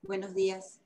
Buenos días.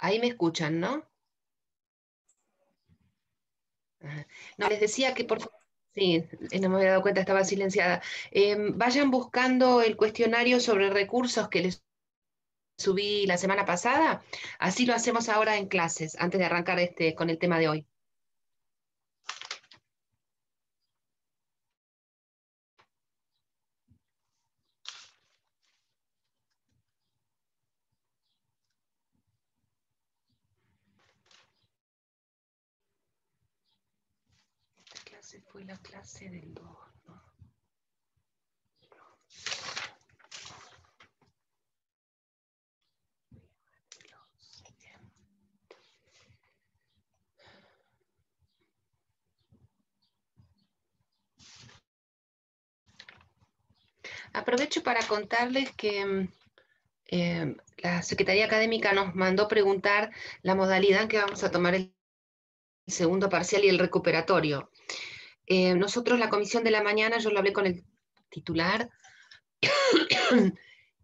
Ahí me escuchan, ¿no? Ajá. No, les decía que por favor, sí, no me había dado cuenta, estaba silenciada. Vayan buscando el cuestionario sobre recursos que les subí la semana pasada, así lo hacemos ahora en clases, antes de arrancar con el tema de hoy. Esta clase fue la clase del 2, ¿no? Aprovecho para contarles que la Secretaría Académica nos mandó preguntar la modalidad en que vamos a tomar el segundo parcial y el recuperatorio. Nosotros, la comisión de la mañana, yo lo hablé con el titular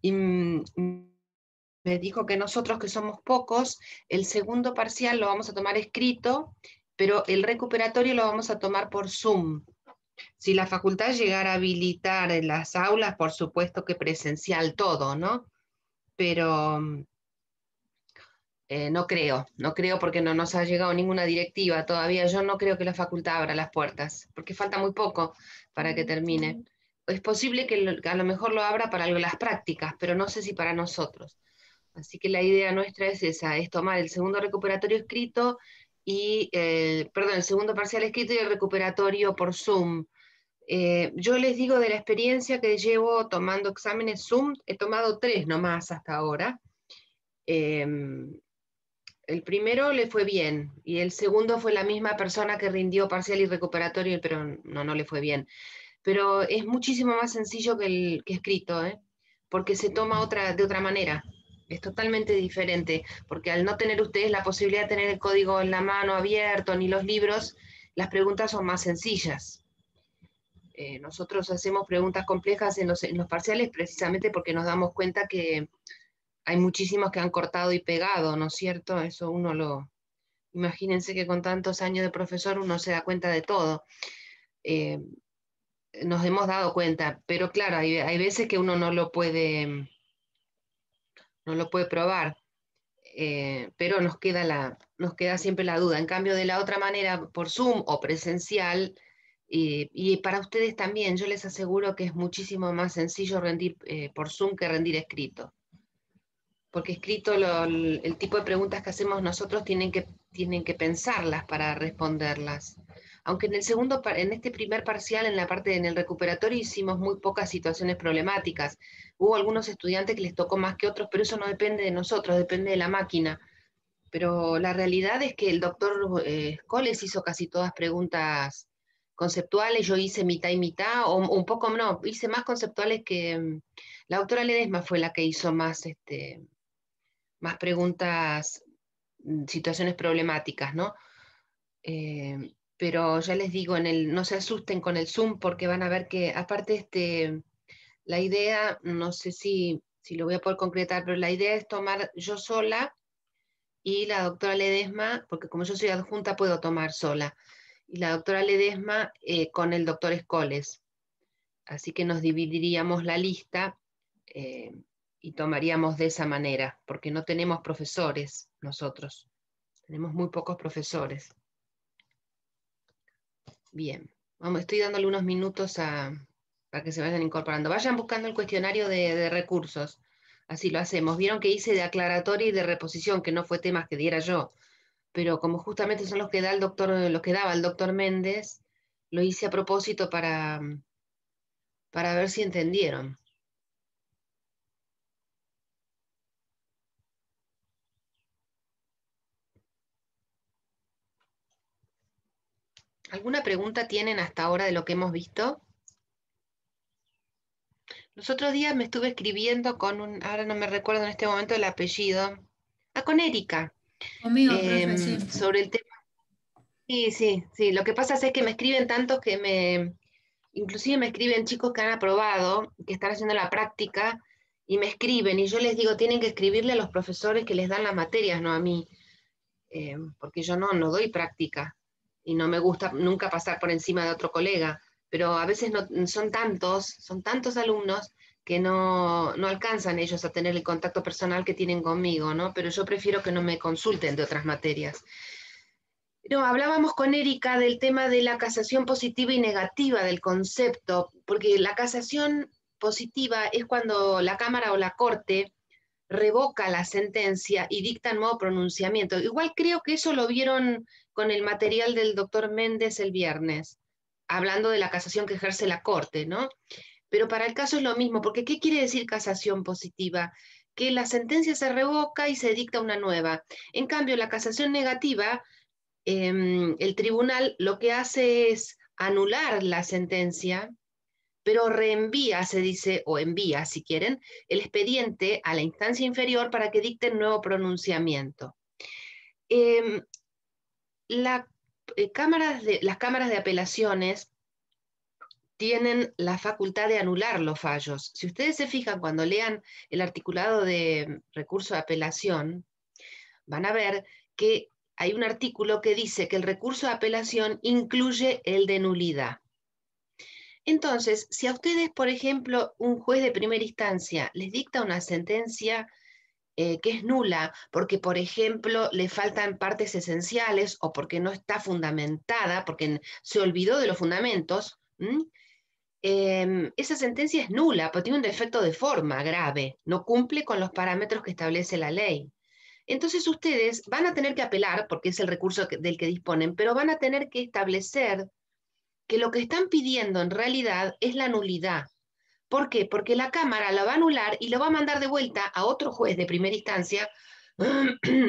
y me dijo que nosotros, que somos pocos, el segundo parcial lo vamos a tomar escrito, pero el recuperatorio lo vamos a tomar por Zoom. Si la facultad llegara a habilitar en las aulas, por supuesto que presencial todo, ¿no? Pero no creo porque no nos ha llegado ninguna directiva todavía. Yo no creo que la facultad abra las puertas, porque falta muy poco para que termine. Es posible que a lo mejor lo abra para las prácticas, pero no sé si para nosotros. Así que la idea nuestra es esa, es tomar el segundo recuperatorio escrito y, perdón, el segundo parcial escrito y el recuperatorio por Zoom. Yo les digo de la experiencia que llevo tomando exámenes Zoom, he tomado 3 nomás hasta ahora. El primero le fue bien y el segundo fue la misma persona que rindió parcial y recuperatorio, pero no le fue bien. Pero es muchísimo más sencillo que escrito, ¿eh? Porque se toma de otra manera. Es totalmente diferente, porque al no tener ustedes la posibilidad de tener el código en la mano abierto ni los libros, las preguntas son más sencillas. Nosotros hacemos preguntas complejas en los parciales precisamente porque nos damos cuenta que hay muchísimos que han cortado y pegado, ¿no es cierto? Eso uno lo... Imagínense que con tantos años de profesor uno se da cuenta de todo. Eh, nos hemos dado cuenta, pero claro, hay veces que uno no lo puede probar, pero nos queda nos queda siempre la duda. En cambio, de la otra manera, por Zoom o presencial, y para ustedes también, yo les aseguro que es muchísimo más sencillo rendir por Zoom que rendir escrito. Porque escrito el tipo de preguntas que hacemos nosotros tienen que pensarlas para responderlas. Aunque en el segundo, en este primer parcial, en el recuperatorio, hicimos muy pocas situaciones problemáticas. Hubo algunos estudiantes que les tocó más que otros, pero eso no depende de nosotros, depende de la máquina. Pero la realidad es que el doctor Coles hizo casi todas preguntas conceptuales, yo hice mitad y mitad, o un poco no, hice más conceptuales que la doctora Ledesma fue la que hizo más preguntas, situaciones problemáticas, ¿no? Pero ya les digo, no se asusten con el Zoom porque van a ver que aparte la idea, no sé si lo voy a poder concretar, pero la idea es tomar yo sola y la doctora Ledesma, porque como yo soy adjunta puedo tomar sola, y la doctora Ledesma con el doctor Escoles. Así que nos dividiríamos la lista y tomaríamos de esa manera, porque no tenemos profesores nosotros, tenemos muy pocos profesores. Bien, estoy dándole unos minutos para que se vayan incorporando. Vayan buscando el cuestionario de recursos, así lo hacemos. Vieron que hice de aclaratoria y de reposición, que no fue temas que diera yo, pero como justamente son los que los que daba el doctor Méndez, lo hice a propósito para ver si entendieron. ¿Alguna pregunta tienen hasta ahora de lo que hemos visto? Los otros días me estuve escribiendo ahora no me recuerdo en este momento el apellido, con Erika, Conmigo, profe, sí. sobre el tema. Sí, sí, sí, lo que pasa es que me escriben tantos inclusive me escriben chicos que han aprobado, que están haciendo la práctica, y me escriben, y yo les digo, tienen que escribirle a los profesores que les dan las materias, no a mí, porque yo no doy práctica, y no me gusta nunca pasar por encima de otro colega, pero a veces son tantos alumnos que no alcanzan ellos a tener el contacto personal que tienen conmigo, ¿no? Pero yo prefiero que no me consulten de otras materias. No, hablábamos con Erika del tema de la casación positiva y negativa del concepto, porque la casación positiva es cuando la Cámara o la Corte revoca la sentencia y dicta nuevo pronunciamiento. Igual creo que eso lo vieron con el material del doctor Méndez el viernes, hablando de la casación que ejerce la Corte, ¿no? Pero para el caso es lo mismo, porque ¿qué quiere decir casación positiva? Que la sentencia se revoca y se dicta una nueva. En cambio, la casación negativa el tribunal lo que hace es anular la sentencia, pero reenvía, se dice, o envía, si quieren, el expediente a la instancia inferior para que dicte nuevo pronunciamiento. Eh, las cámaras de apelaciones tienen la facultad de anular los fallos. Si ustedes se fijan cuando lean el articulado de recurso de apelación, van a ver que hay un artículo que dice que el recurso de apelación incluye el de nulidad. Entonces, si a ustedes, por ejemplo, un juez de primera instancia les dicta una sentencia que es nula, porque, por ejemplo, le faltan partes esenciales o porque no está fundamentada, porque se olvidó de los fundamentos, esa sentencia es nula, porque tiene un defecto de forma grave, no cumple con los parámetros que establece la ley. Entonces ustedes van a tener que apelar, porque es el recurso del que disponen, pero van a tener que establecer que lo que están pidiendo en realidad es la nulidad. ¿Por qué? Porque la Cámara la va a anular y lo va a mandar de vuelta a otro juez de primera instancia.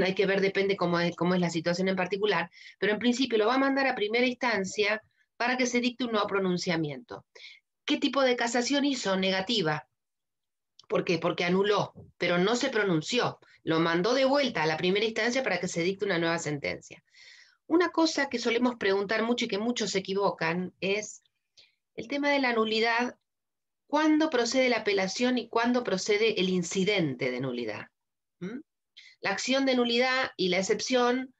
Hay que ver, depende cómo es la situación en particular, pero en principio lo va a mandar a primera instancia para que se dicte un nuevo pronunciamiento. ¿Qué tipo de casación hizo? Negativa. ¿Por qué? Porque anuló, pero no se pronunció. Lo mandó de vuelta a la primera instancia para que se dicte una nueva sentencia. Una cosa que solemos preguntar mucho y que muchos se equivocan es el tema de la nulidad. ¿Cuándo procede la apelación y cuándo procede el incidente de nulidad? ¿Mm? La acción de nulidad y la excepción,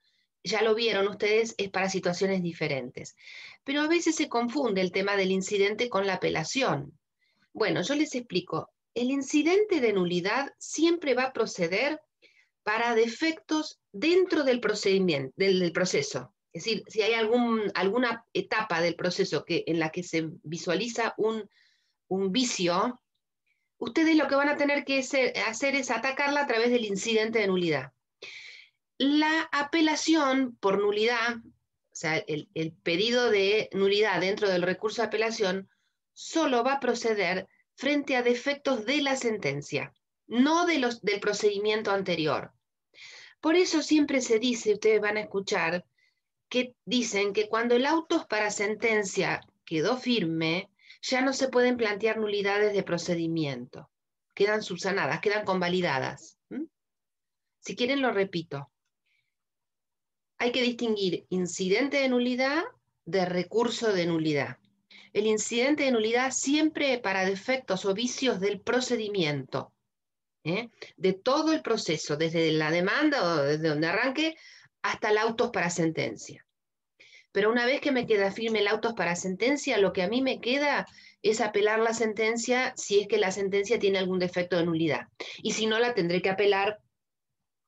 ya lo vieron ustedes, es para situaciones diferentes. Pero a veces se confunde el tema del incidente con la apelación. Bueno, yo les explico. El incidente de nulidad siempre va a proceder para defectos dentro del procedimiento, del proceso. Es decir, si hay alguna etapa del proceso en la que se visualiza un vicio, ustedes lo que van a tener que hacer es atacarla a través del incidente de nulidad. La apelación por nulidad, o sea, el pedido de nulidad dentro del recurso de apelación, solo va a proceder frente a defectos de la sentencia, no del procedimiento anterior. Por eso siempre se dice, ustedes van a escuchar, que dicen que cuando el autos para sentencia quedó firme, ya no se pueden plantear nulidades de procedimiento. Quedan subsanadas, quedan convalidadas. Si quieren lo repito. Hay que distinguir incidente de nulidad de recurso de nulidad. El incidente de nulidad siempre para defectos o vicios del procedimiento, de todo el proceso, desde la demanda o desde donde arranque hasta el autos para sentencia. Pero una vez que me queda firme el autos para sentencia, lo que a mí me queda es apelar la sentencia si es que la sentencia tiene algún defecto de nulidad. Y si no, la tendré que apelar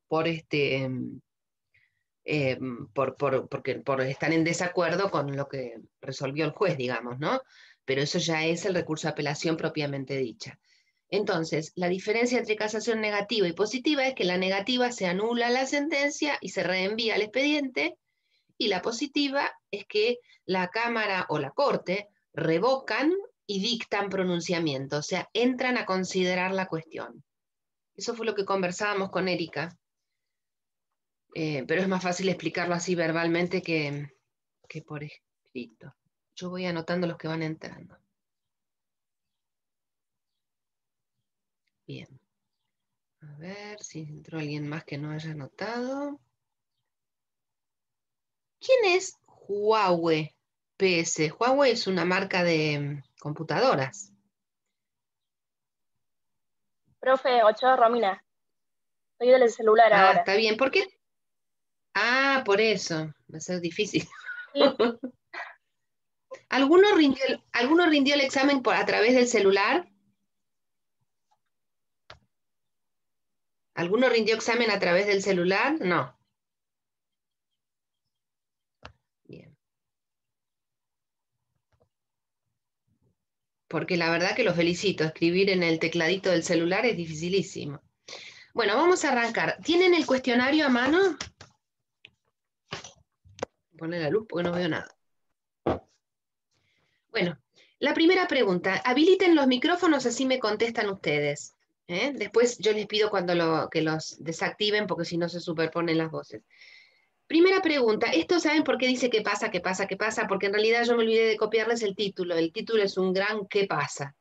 porque estar en desacuerdo con lo que resolvió el juez, digamos, ¿no? Pero eso ya es el recurso de apelación propiamente dicha. Entonces, la diferencia entre casación negativa y positiva es que la negativa se anula la sentencia y se reenvía al expediente, y la positiva es que la Cámara o la Corte revocan y dictan pronunciamiento, o sea, entran a considerar la cuestión. Eso fue lo que conversábamos con Erika. Pero es más fácil explicarlo así verbalmente que por escrito. Yo voy anotando los que van entrando. Bien. A ver si entró alguien más que no haya anotado. ¿Quién es Huawei PS? Huawei es una marca de computadoras. Profe, Ochoa Romina. Estoy del celular ahora. Está bien. ¿Por qué? Por eso. Va a ser difícil. Sí. ¿Alguno rindió el examen a través del celular? ¿Alguno rindió examen a través del celular? No. Bien. Porque la verdad que los felicito. Escribir en el tecladito del celular es dificilísimo. Bueno, vamos a arrancar. ¿Tienen el cuestionario a mano? Poner la luz porque no veo nada. Bueno, la primera pregunta. Habiliten los micrófonos, así me contestan ustedes. Después yo les pido que los desactiven porque si no se superponen las voces. Primera pregunta. ¿Esto saben por qué dice qué pasa, qué pasa, qué pasa? Porque en realidad yo me olvidé de copiarles el título. El título es un gran qué pasa.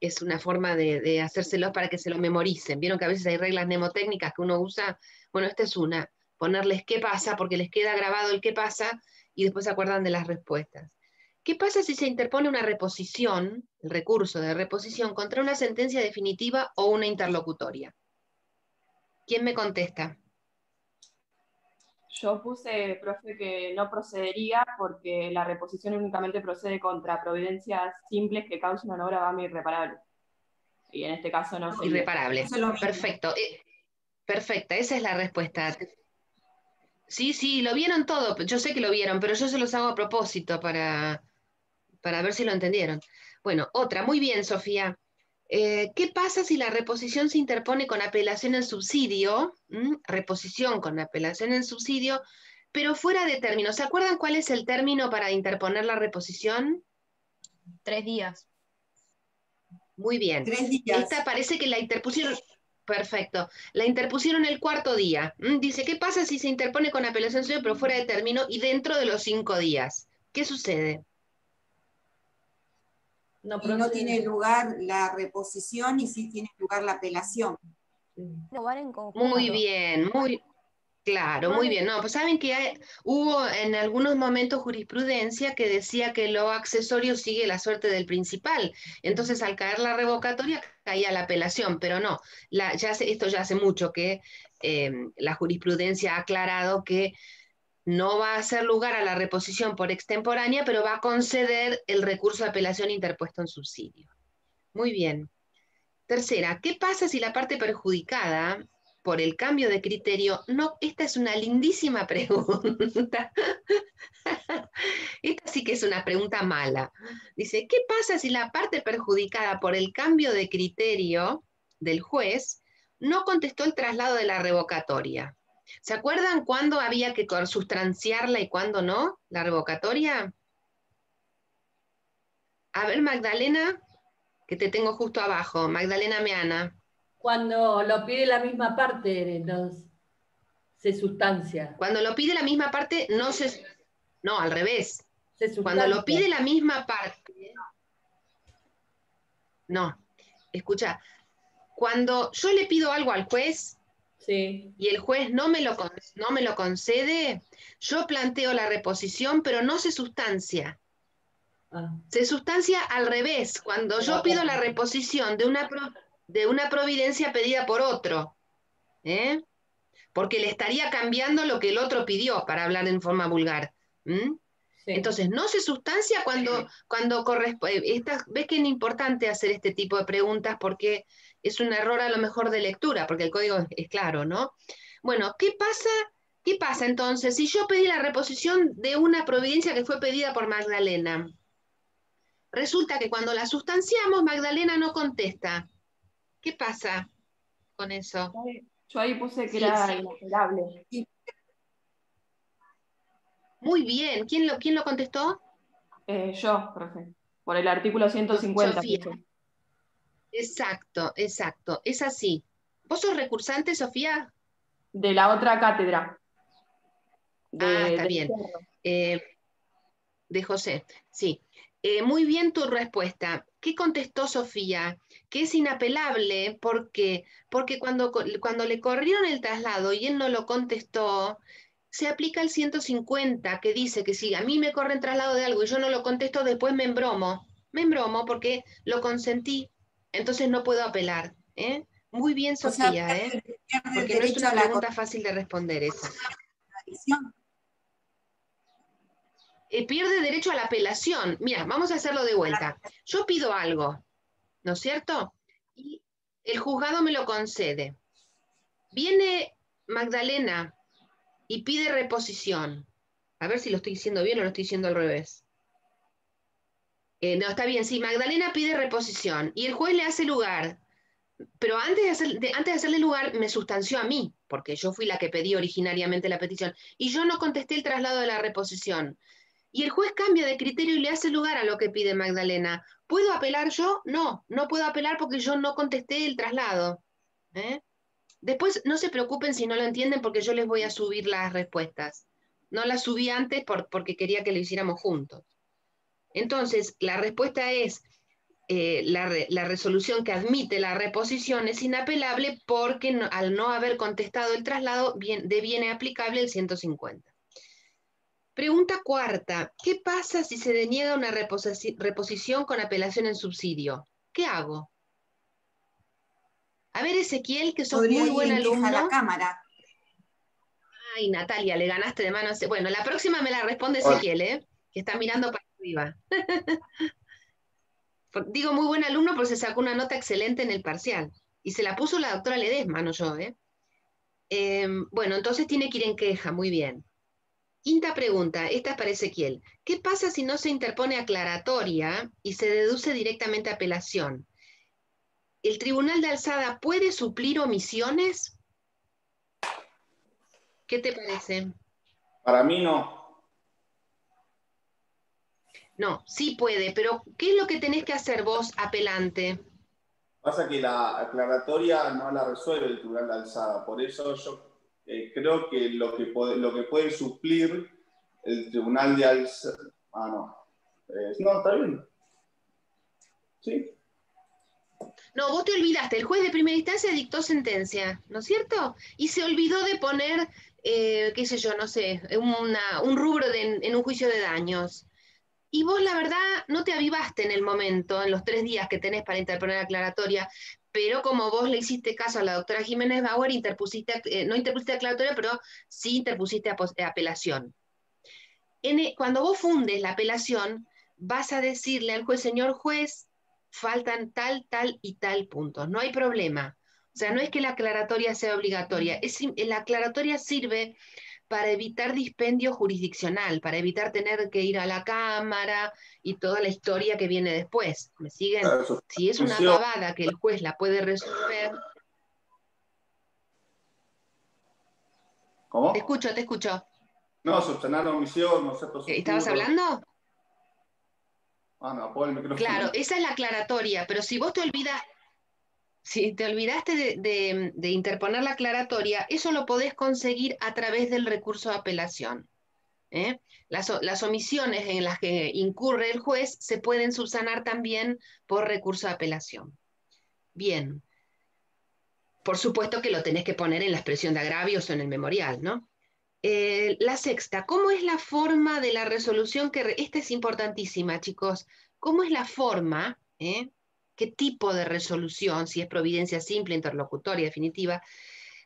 Es una forma de hacérselos para que se lo memoricen. Vieron que a veces hay reglas mnemotécnicas que uno usa. Bueno, esta es una. Ponerles qué pasa porque les queda grabado el qué pasa y después se acuerdan de las respuestas. ¿Qué pasa si se interpone una reposición, el recurso de reposición, contra una sentencia definitiva o una interlocutoria? ¿Quién me contesta? Yo puse, profe, que no procedería porque la reposición únicamente procede contra providencias simples que causen una obra grave irreparable. Y en este caso no sería. Irreparable. Perfecto. Perfecta, esa es la respuesta. Sí, lo vieron todo. Yo sé que lo vieron, pero yo se los hago a propósito para ver si lo entendieron. Bueno, otra. Muy bien, Sofía. ¿Qué pasa si la reposición se interpone con apelación en subsidio? Reposición con apelación en subsidio, pero fuera de término. ¿Se acuerdan cuál es el término para interponer la reposición? 3 días. Muy bien. 3 días. Esta parece que la interpusieron. Perfecto. La interpusieron el 4.º día. Dice, ¿qué pasa si se interpone con apelación subsidio, pero fuera de término y dentro de los 5 días? ¿Qué sucede? No tiene lugar la reposición y sí tiene lugar la apelación. No van en conjunto. Muy bien, claro, muy bien. No, pues saben que hubo en algunos momentos jurisprudencia que decía que lo accesorio sigue la suerte del principal. Entonces, al caer la revocatoria, caía la apelación, pero no. Esto ya hace mucho que la jurisprudencia ha aclarado que no va a hacer lugar a la reposición por extemporánea, pero va a conceder el recurso de apelación interpuesto en subsidio. Muy bien. Tercera, ¿qué pasa si la parte perjudicada por el cambio de criterio, no, esta es una lindísima pregunta. Esta sí que es una pregunta mala. Dice, ¿qué pasa si la parte perjudicada por el cambio de criterio del juez no contestó el traslado de la revocatoria? ¿Se acuerdan cuándo había que sustanciarla y cuándo no, la revocatoria? A ver, Magdalena, que te tengo justo abajo. Magdalena Meana. Cuando lo pide la misma parte, se sustancia. Cuando lo pide la misma parte, no se... No, al revés. Se sustancia. Cuando lo pide la misma parte... No, escucha. Cuando yo le pido algo al juez... Sí. Y el juez no me lo concede, yo planteo la reposición, pero no se sustancia. Se sustancia al revés, cuando yo pido la reposición de una providencia pedida por otro, porque le estaría cambiando lo que el otro pidió, para hablar en forma vulgar. Sí. Entonces, no se sustancia cuando corresponde. ¿Ves que es importante hacer este tipo de preguntas? Porque es un error a lo mejor de lectura, porque el código es claro, ¿no? Bueno, ¿qué pasa entonces si yo pedí la reposición de una providencia que fue pedida por Magdalena? Resulta que cuando la sustanciamos, Magdalena no contesta. ¿Qué pasa con eso? Yo ahí puse que era inapelable. Muy bien. ¿Quién lo contestó? Yo, profe. Por el artículo 150. Sofía. Exacto. Es así. ¿Vos sos recursante, Sofía? De la otra cátedra. Está bien. De José, sí. Muy bien tu respuesta. ¿Qué contestó Sofía? Que es inapelable porque cuando le corrieron el traslado y él no lo contestó, se aplica el 150, que dice que si a mí me corren traslado de algo y yo no lo contesto, después me embromo. Me embromo porque lo consentí, entonces no puedo apelar. Muy bien, Sofía, porque no es una pregunta fácil de responder esa. Pierde derecho a la apelación. Mira, vamos a hacerlo de vuelta. Yo pido algo, ¿no es cierto? Y el juzgado me lo concede. Viene Magdalena y pide reposición. A ver si lo estoy diciendo bien o lo estoy diciendo al revés. No, está bien, sí, Magdalena pide reposición y el juez le hace lugar. Pero antes de hacerle lugar, me sustanció a mí, porque yo fui la que pedí originariamente la petición, y yo no contesté el traslado de la reposición. Y el juez cambia de criterio y le hace lugar a lo que pide Magdalena. ¿Puedo apelar yo? No puedo apelar porque yo no contesté el traslado. Después, no se preocupen si no lo entienden porque yo les voy a subir las respuestas. No las subí antes porque quería que lo hiciéramos juntos. Entonces, la respuesta es, la resolución que admite la reposición es inapelable porque al no haber contestado el traslado deviene aplicable el 150. Pregunta cuarta. ¿Qué pasa si se deniega una reposición con apelación en subsidio? ¿Qué hago? A ver, Ezequiel, que sos muy buen alumno. A la cámara. Ay, Natalia, le ganaste de mano. Bueno, la próxima me la responde Ezequiel, que está mirando para arriba. Digo muy buen alumno porque se sacó una nota excelente en el parcial. Y se la puso la doctora Ledesma, no yo. Bueno, entonces tiene que ir en queja, muy bien. Quinta pregunta, esta es para Ezequiel. ¿Qué pasa si no se interpone aclaratoria y se deduce directamente apelación? ¿El tribunal de alzada puede suplir omisiones? ¿Qué te parece? Para mí no. No, sí puede, pero ¿qué es lo que tenés que hacer vos, apelante? Pasa que la aclaratoria no la resuelve el tribunal de alzada, por eso yo creo que lo que puede suplir el tribunal de alzada... no. No, está bien. Sí. No, vos te olvidaste, el juez de primera instancia dictó sentencia, ¿no es cierto? Y se olvidó de poner, qué sé yo, no sé, un rubro en un juicio de daños. Y vos, la verdad, no te avivaste en el momento, en los 3 días que tenés para interponer aclaratoria, pero como vos le hiciste caso a la doctora Jiménez Bauer, no interpusiste aclaratoria, pero sí interpusiste apelación. Cuando vos fundes la apelación, vas a decirle al juez, señor juez, faltan tal y tal puntos, no hay problema. sea, no es que la aclaratoria sea obligatoria, la aclaratoria sirve para evitar dispendio jurisdiccional, para evitar tener que ir a la Cámara y toda la historia que viene después. ¿Me siguen? Claro, Si es una pavada que el juez la puede resolver... ¿Cómo? Te escucho, te escucho. No, subsanar la omisión, no sé, ¿Estabas hablando? Ah, no, apagó el micrófono. Claro, esa es la aclaratoria, pero si vos te olvidas, si te olvidaste de interponer la aclaratoria, eso lo podés conseguir a través del recurso de apelación. ¿Eh? Las omisiones en las que incurre el juez se pueden subsanar también por recurso de apelación. Bien. Por supuesto que lo tenés que poner en la expresión de agravios o en el memorial, ¿no? La sexta, ¿cómo es la forma de la resolución esta es importantísima, chicos. ¿Cómo es la forma, qué tipo de resolución, si es providencia simple, interlocutoria, definitiva?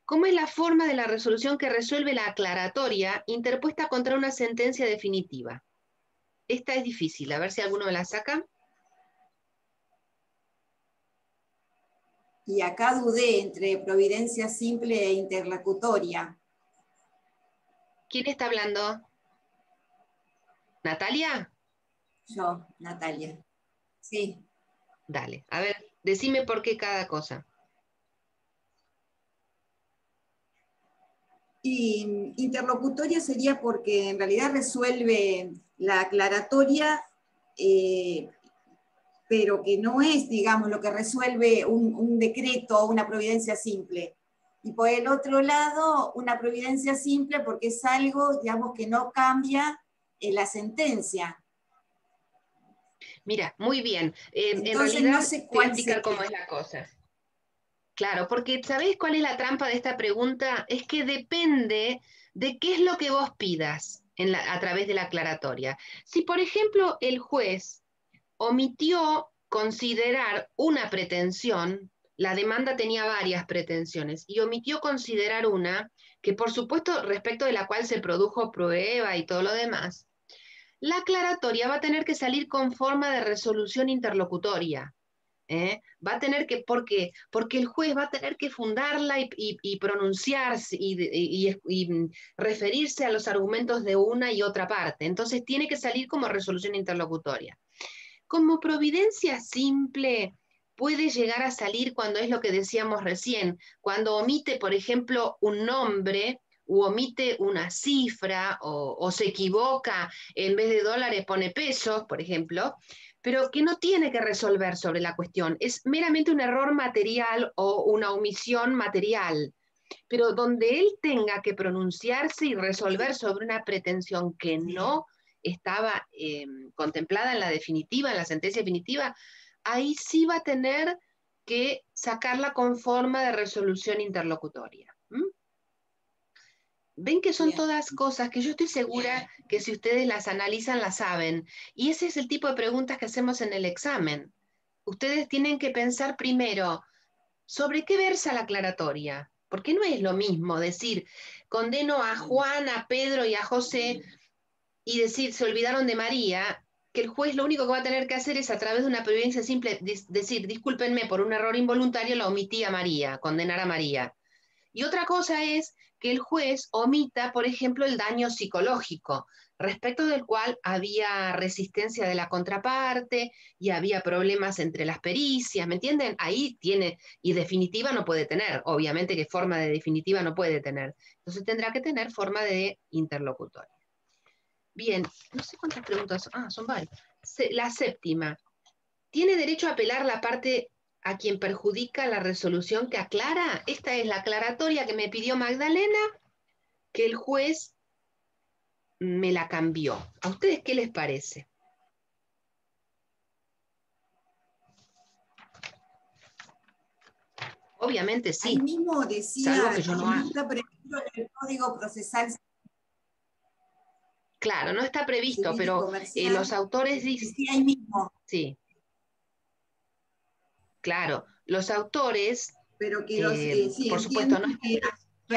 ¿Cómo es la forma de la resolución que resuelve la aclaratoria interpuesta contra una sentencia definitiva? Esta es difícil, a ver si alguno me la saca. Y acá dudé entre providencia simple e interlocutoria. ¿Quién está hablando? ¿Natalia? Yo, Natalia. Sí. Dale, a ver, decime por qué cada cosa. Y interlocutoria sería porque en realidad resuelve la aclaratoria, pero que no es, digamos, lo que resuelve un decreto o una providencia simple. Y por el otro lado, una providencia simple porque es algo, digamos, que no cambia la sentencia. Mira, muy bien. En Entonces realidad, no sé te voy a cuál explicar cómo es la cosa. Claro, porque ¿sabés cuál es la trampa de esta pregunta? Es que depende de qué es lo que vos pidas a través de la aclaratoria. Si, por ejemplo, el juez omitió considerar una pretensión, la demanda tenía varias pretensiones, y omitió considerar una, que por supuesto respecto de la cual se produjo prueba y todo lo demás, la aclaratoria va a tener que salir con forma de resolución interlocutoria. Va a tener que, ¿por qué? Porque el juez va a tener que fundarla y pronunciarse y referirse a los argumentos de una y otra parte. Entonces tiene que salir como resolución interlocutoria. Como providencia simple puede llegar a salir cuando es lo que decíamos recién, cuando omite, por ejemplo, un nombre o omite una cifra o se equivoca, en vez de dólares pone pesos, por ejemplo, pero que no tiene que resolver sobre la cuestión. Es meramente un error material o una omisión material, pero donde él tenga que pronunciarse y resolver sobre una pretensión que no estaba contemplada en la definitiva, en la sentencia definitiva, ahí sí va a tener que sacarla con forma de resolución interlocutoria. Ven que son Bien. todas cosas que yo estoy segura que si ustedes las analizan, las saben. Y ese es el tipo de preguntas que hacemos en el examen. Ustedes tienen que pensar primero sobre qué versa la aclaratoria. Porque no es lo mismo decir, condeno a Juan, a Pedro y a José y decir, se olvidaron de María, que el juez lo único que va a tener que hacer es a través de una providencia simple decir, discúlpenme, por un error involuntario la omití a María, condenar a María. Y otra cosa es que el juez omita, por ejemplo, el daño psicológico, respecto del cual había resistencia de la contraparte y había problemas entre las pericias, ¿me entienden? Ahí tiene, y definitiva no puede tener, obviamente que forma de definitiva no puede tener. Entonces tendrá que tener forma de interlocutoria. Bien, no sé cuántas preguntas, son varias. La séptima, ¿tiene derecho a apelar la parte a quien perjudica la resolución que aclara? Esta es la aclaratoria que me pidió Magdalena, que el juez me la cambió. ¿A ustedes qué les parece? Obviamente sí. Ahí mismo decía, Salvo que yo no haga. está previsto en el Código Procesal. Claro, no está previsto, pero los autores dicen... Sí, ahí mismo. Sí. Claro, los autores... Pero que sí, por supuesto, no que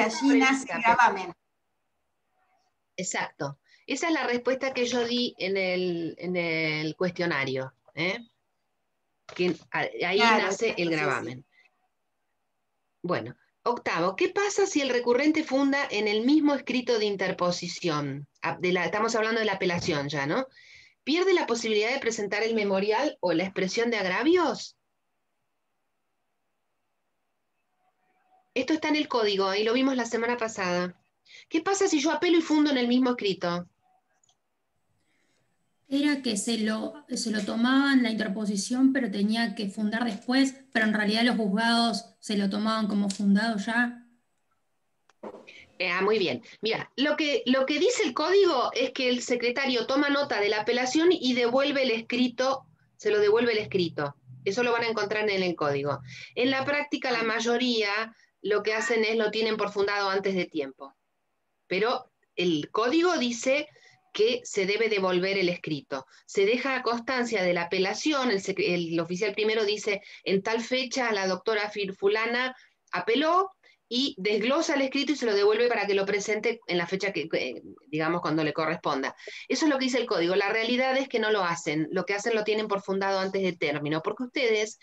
allí nace el gravamen. Exacto. Esa es la respuesta que yo di en el cuestionario. Que ahí Claro, nace el exacto, gravamen. sí. Bueno, octavo, ¿qué pasa si el recurrente funda en el mismo escrito de interposición? Estamos hablando de la apelación ya, ¿no? ¿Pierde la posibilidad de presentar el memorial o la expresión de agravios? Esto está en el código y lo vimos la semana pasada. ¿Qué pasa si yo apelo y fundo en el mismo escrito? Era que se lo tomaban la interposición, pero tenía que fundar después, pero en realidad los juzgados se lo tomaban como fundado ya. Muy bien. Mira, lo que dice el código es que el secretario toma nota de la apelación y devuelve el escrito, se lo devuelve el escrito. Eso lo van a encontrar en el código. En la práctica, la mayoría lo que hacen es lo tienen por fundado antes de tiempo. Pero el código dice que se debe devolver el escrito. Se deja constancia de la apelación, el oficial primero dice, en tal fecha la doctora fulana apeló, y desglosa el escrito y se lo devuelve para que lo presente en la fecha que, digamos, cuando le corresponda. Eso es lo que dice el código. La realidad es que no lo hacen. Lo que hacen lo tienen por fundado antes de término, porque ustedes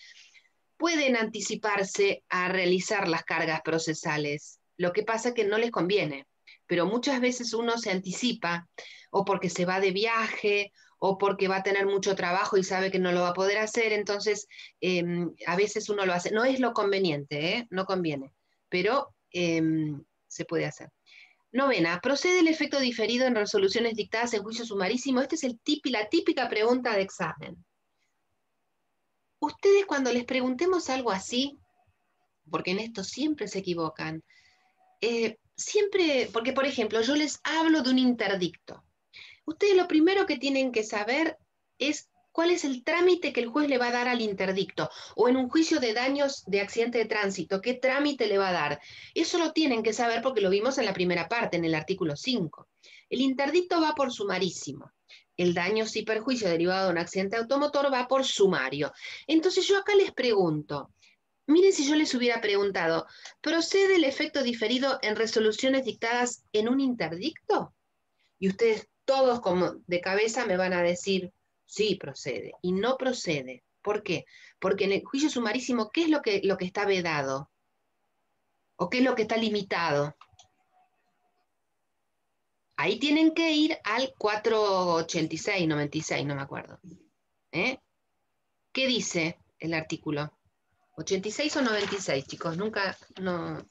pueden anticiparse a realizar las cargas procesales. Lo que pasa es que no les conviene, pero muchas veces uno se anticipa o porque se va de viaje o porque va a tener mucho trabajo y sabe que no lo va a poder hacer, entonces a veces uno lo hace. No es lo conveniente, no conviene, pero se puede hacer. Novena, ¿procede el efecto diferido en resoluciones dictadas en juicio sumarísimo? Esta es la típica pregunta de examen. Ustedes cuando les preguntemos algo así, porque en esto siempre se equivocan, siempre, porque por ejemplo, yo les hablo de un interdicto. Ustedes lo primero que tienen que saber es cuál es el trámite que el juez le va a dar al interdicto, o en un juicio de daños de accidente de tránsito, qué trámite le va a dar. Eso lo tienen que saber porque lo vimos en la primera parte, en el artículo 5. El interdicto va por sumarísimo. El daño y perjuicio derivado de un accidente automotor va por sumario. Entonces yo acá les pregunto, miren si yo les hubiera preguntado, ¿procede el efecto diferido en resoluciones dictadas en un interdicto? Y ustedes todos como de cabeza me van a decir, sí, procede, y no procede. ¿Por qué? Porque en el juicio sumarísimo, ¿qué es lo que está vedado? ¿O qué es lo que está limitado? Ahí tienen que ir al 486, 96, no me acuerdo. ¿Qué dice el artículo? 86 o 96, chicos, nunca, no.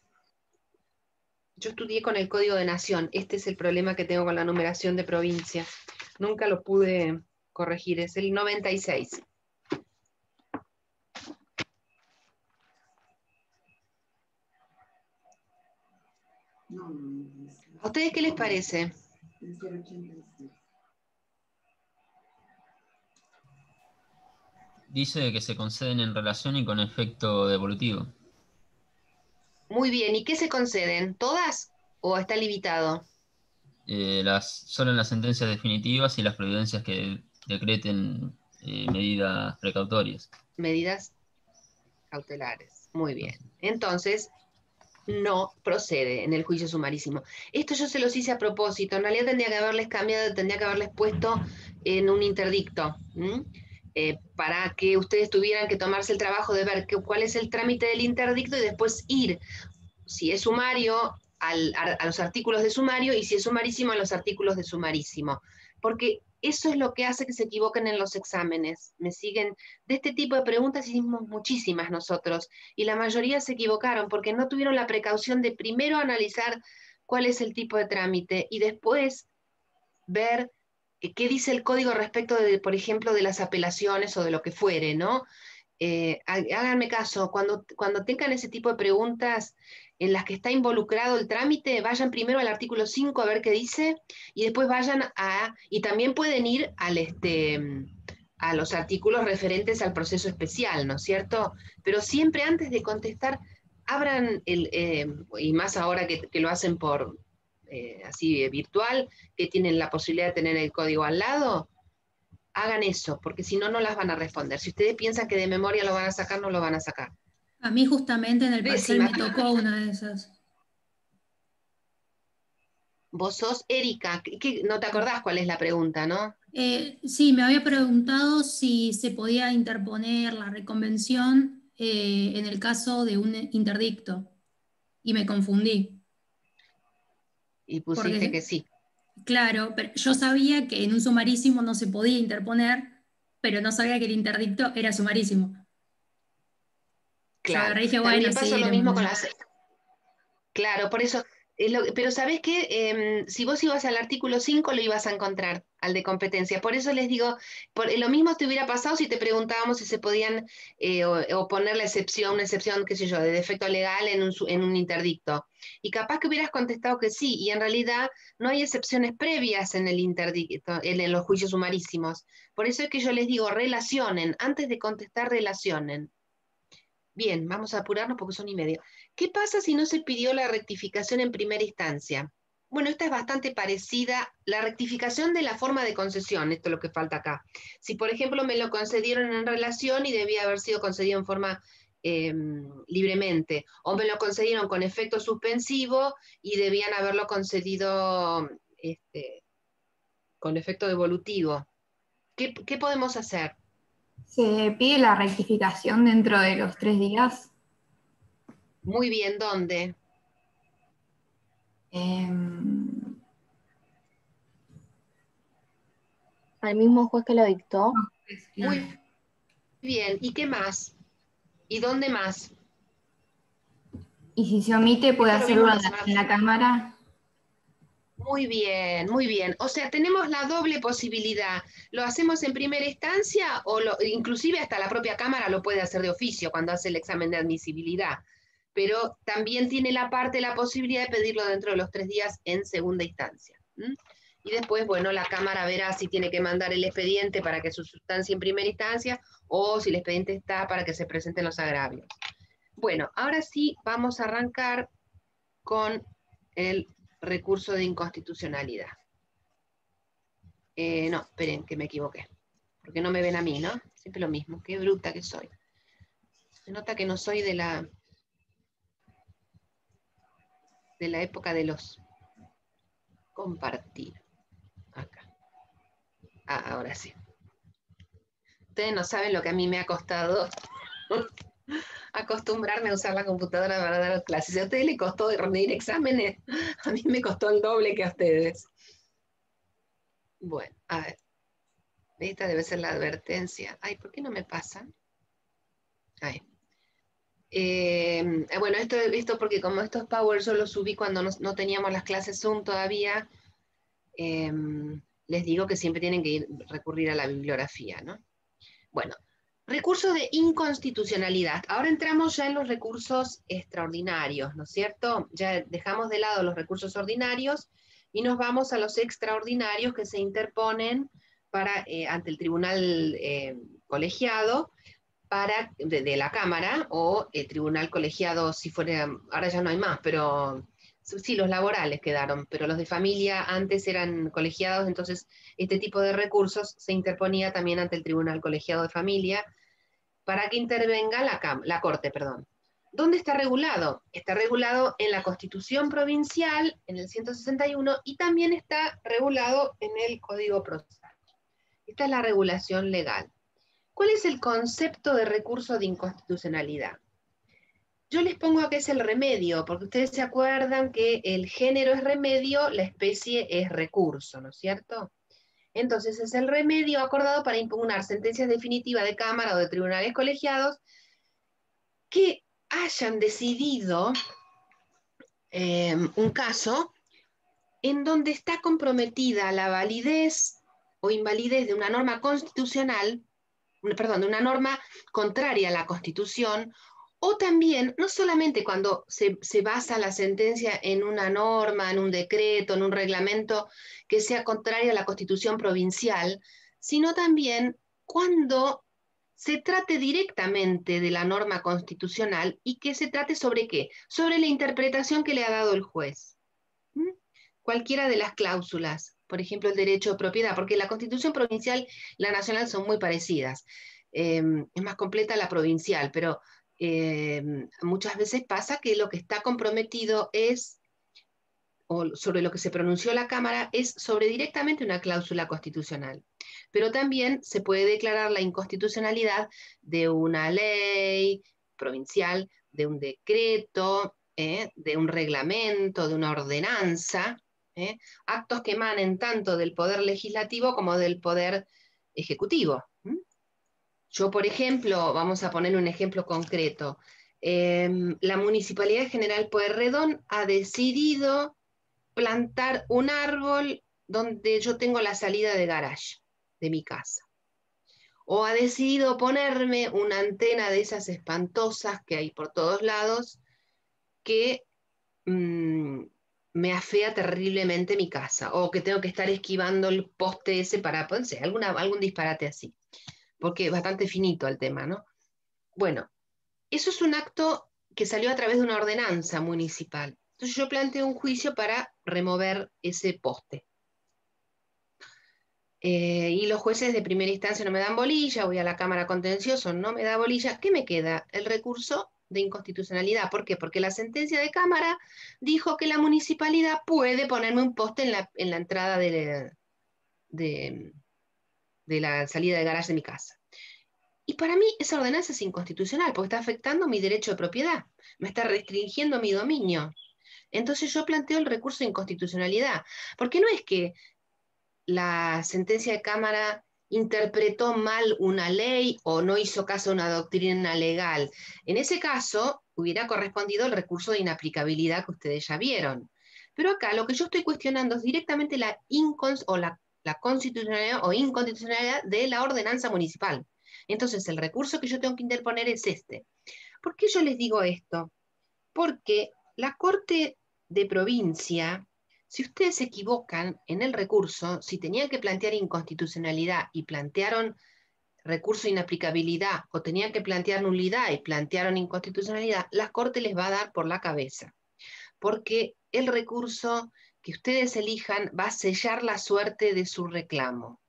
Yo estudié con el Código de Nación, este es el problema que tengo con la numeración de provincia. Nunca lo pude corregir, es el 96. ¿A ustedes qué les parece? Dice que se conceden en relación y con efecto devolutivo. Muy bien, ¿y qué se conceden? ¿Todas o está limitado? Solo en las sentencias definitivas y las providencias que decreten medidas precautorias. Medidas cautelares, muy bien. Entonces, no procede en el juicio sumarísimo. Esto yo se los hice a propósito, en realidad tendría que haberles cambiado, tendría que haberles puesto en un interdicto, para que ustedes tuvieran que tomarse el trabajo de ver cuál es el trámite del interdicto y después ir, si es sumario, a los artículos de sumario, y si es sumarísimo, a los artículos de sumarísimo. Porque eso es lo que hace que se equivoquen en los exámenes. ¿Me siguen? De este tipo de preguntas hicimos muchísimas nosotros, y la mayoría se equivocaron porque no tuvieron la precaución de primero analizar cuál es el tipo de trámite y después ver qué dice el código respecto de, por ejemplo, de las apelaciones o de lo que fuere, ¿no? Háganme caso, cuando tengan ese tipo de preguntas en las que está involucrado el trámite, vayan primero al artículo 5 a ver qué dice, y después vayan y también pueden ir a los artículos referentes al proceso especial, ¿no es cierto? Pero siempre antes de contestar, abran y más ahora que lo hacen por así virtual, que tienen la posibilidad de tener el código al lado, hagan eso, porque si no, no las van a responder. Si ustedes piensan que de memoria lo van a sacar, no lo van a sacar. A mí justamente en el parcial me tocó una de esas. Vos sos Erika, no te acordás cuál es la pregunta, ¿no? Sí, me había preguntado si se podía interponer la reconvención en el caso de un interdicto. y me confundí. Y pusiste Porque, que sí. claro, pero yo sabía que en un sumarísimo no se podía interponer, pero no sabía que el interdicto era sumarísimo. Yo Claro. agarré y dije, bueno, También pasó sí. lo mismo con las... Claro, por eso, pero ¿sabés qué? Si vos ibas al artículo 5 lo ibas a encontrar, al de competencia. Por eso les digo, lo mismo te hubiera pasado si te preguntábamos si se podían o poner la excepción, una excepción, qué sé yo, de defecto legal en un interdicto. Y capaz que hubieras contestado que sí, y en realidad no hay excepciones previas en el interdicto, en los juicios sumarísimos. Por eso es que yo les digo, relacionen, antes de contestar, relacionen. Bien, vamos a apurarnos porque son 1:30. ¿Qué pasa si no se pidió la rectificación en primera instancia? Bueno, esta es bastante parecida, la rectificación de la forma de concesión, esto es lo que falta acá. Si, por ejemplo, me lo concedieron en relación y debía haber sido concedido en forma libremente, o me lo concedieron con efecto suspensivo y debían haberlo concedido con efecto devolutivo. ¿Qué podemos hacer? ¿Se pide la rectificación dentro de los 3 días? Muy bien, ¿dónde? Al mismo juez que lo dictó. Muy bien, ¿y qué más? ¿Y dónde más? ¿Y si se omite, puede Esto lo hacerlo vimos en la Cámara? Muy bien, muy bien. O sea, tenemos la doble posibilidad. ¿Lo hacemos en primera instancia o inclusive hasta la propia Cámara lo puede hacer de oficio cuando hace el examen de admisibilidad? Pero también tiene la posibilidad de pedirlo dentro de los 3 días en segunda instancia. Y después, bueno, la Cámara verá si tiene que mandar el expediente para que se sustancie en primera instancia o si el expediente está para que se presenten los agravios. Bueno, ahora sí vamos a arrancar con el recurso de inconstitucionalidad. No, esperen, que me equivoqué. Porque no me ven a mí, ¿no? Siempre lo mismo. Qué bruta que soy. Se nota que no soy de la época de los compartir. Acá. Ahora sí. Ustedes no saben lo que a mí me ha costado acostumbrarme a usar la computadora para dar clases. Si a ustedes les costó rendir exámenes, a mí me costó el doble que a ustedes. Bueno, a ver. Esta debe ser la advertencia. Ay, ¿por qué no me pasa? Ahí. Bueno, esto porque como estos Power yo los subí cuando no teníamos las clases Zoom todavía, les digo que siempre tienen que recurrir a la bibliografía, ¿no? Bueno, recursos de inconstitucionalidad. Ahora entramos ya en los recursos extraordinarios, ¿no es cierto? Ya dejamos de lado los recursos ordinarios y nos vamos a los extraordinarios que se interponen ante el tribunal colegiado de la Cámara o el tribunal colegiado, si fuera, ahora ya no hay más, pero sí, los laborales quedaron, pero los de familia antes eran colegiados, entonces este tipo de recursos se interponía también ante el tribunal colegiado de familia para que intervenga la Corte, perdón. ¿Dónde está regulado? Está regulado en la Constitución Provincial, en el 161, y también está regulado en el Código Procesal. Esta es la regulación legal. ¿Cuál es el concepto de recurso de inconstitucionalidad? Yo les pongo que es el remedio, porque ustedes se acuerdan que el género es remedio, la especie es recurso, ¿no es cierto? Entonces es el remedio acordado para impugnar sentencias definitivas de Cámara o de tribunales colegiados que hayan decidido un caso en donde está comprometida la validez o invalidez de una norma constitucional, perdón, de una norma contraria a la Constitución, o también, no solamente cuando se basa la sentencia en una norma, en un decreto, en un reglamento que sea contrario a la Constitución provincial, sino también cuando se trate directamente de la norma constitucional y que se trate sobre qué, sobre la interpretación que le ha dado el juez. Cualquiera de las cláusulas, por ejemplo, el derecho de propiedad, porque la Constitución provincial y la nacional son muy parecidas. Es más completa la provincial, pero muchas veces pasa que lo que está comprometido es, o sobre lo que se pronunció la Cámara, es sobre directamente una cláusula constitucional. Pero también se puede declarar la inconstitucionalidad de una ley provincial, de un decreto, de un reglamento, de una ordenanza, actos que emanen tanto del poder legislativo como del poder ejecutivo. Yo, por ejemplo, vamos a poner un ejemplo concreto. La Municipalidad General Pueyrredón ha decidido plantar un árbol donde yo tengo la salida de garage de mi casa. O ha decidido ponerme una antena de esas espantosas que hay por todos lados que me afea terriblemente mi casa, o que tengo que estar esquivando el poste ese para, no sé, algún disparate así, porque es bastante finito el tema, ¿no? Bueno, eso es un acto que salió a través de una ordenanza municipal. Entonces yo planteo un juicio para remover ese poste. Y los jueces de primera instancia no me dan bolilla, voy a la Cámara Contencioso, no me da bolilla. ¿Qué me queda? El recurso de inconstitucionalidad. ¿Por qué? Porque la sentencia de Cámara dijo que la municipalidad puede ponerme un poste en la entrada de la salida de garaje de mi casa. Y para mí esa ordenanza es inconstitucional, porque está afectando mi derecho de propiedad, me está restringiendo mi dominio. Entonces yo planteo el recurso de inconstitucionalidad, porque no es que la sentencia de Cámara interpretó mal una ley o no hizo caso a una doctrina legal. En ese caso, hubiera correspondido el recurso de inaplicabilidad que ustedes ya vieron. Pero acá lo que yo estoy cuestionando es directamente la constitucionalidad o inconstitucionalidad de la ordenanza municipal. Entonces, el recurso que yo tengo que interponer es este. ¿Por qué yo les digo esto? Porque la Corte de Provincia, si ustedes se equivocan en el recurso, si tenían que plantear inconstitucionalidad y plantearon recurso de inaplicabilidad, o tenían que plantear nulidad y plantearon inconstitucionalidad, la Corte les va a dar por la cabeza. Porque el recurso que ustedes elijan va a sellar la suerte de su reclamo.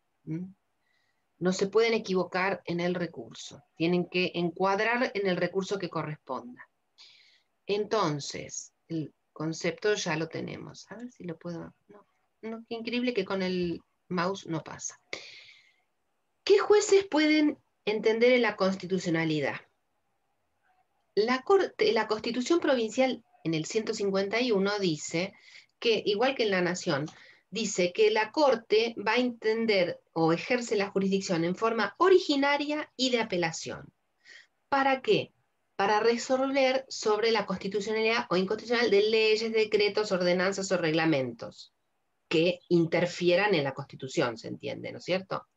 No se pueden equivocar en el recurso. Tienen que encuadrar en el recurso que corresponda. Entonces, el concepto ya lo tenemos. A ver si lo puedo... No, qué increíble que con el mouse no pasa. ¿Qué jueces pueden entender en la constitucionalidad? La Constitución Provincial en el 151 dice que, igual que en la Nación, dice que la Corte va a entender o ejerce la jurisdicción en forma originaria y de apelación. ¿Para qué? Para resolver sobre la constitucionalidad o inconstitucional de leyes, decretos, ordenanzas o reglamentos que interfieran en la Constitución, se entiende, ¿no es cierto?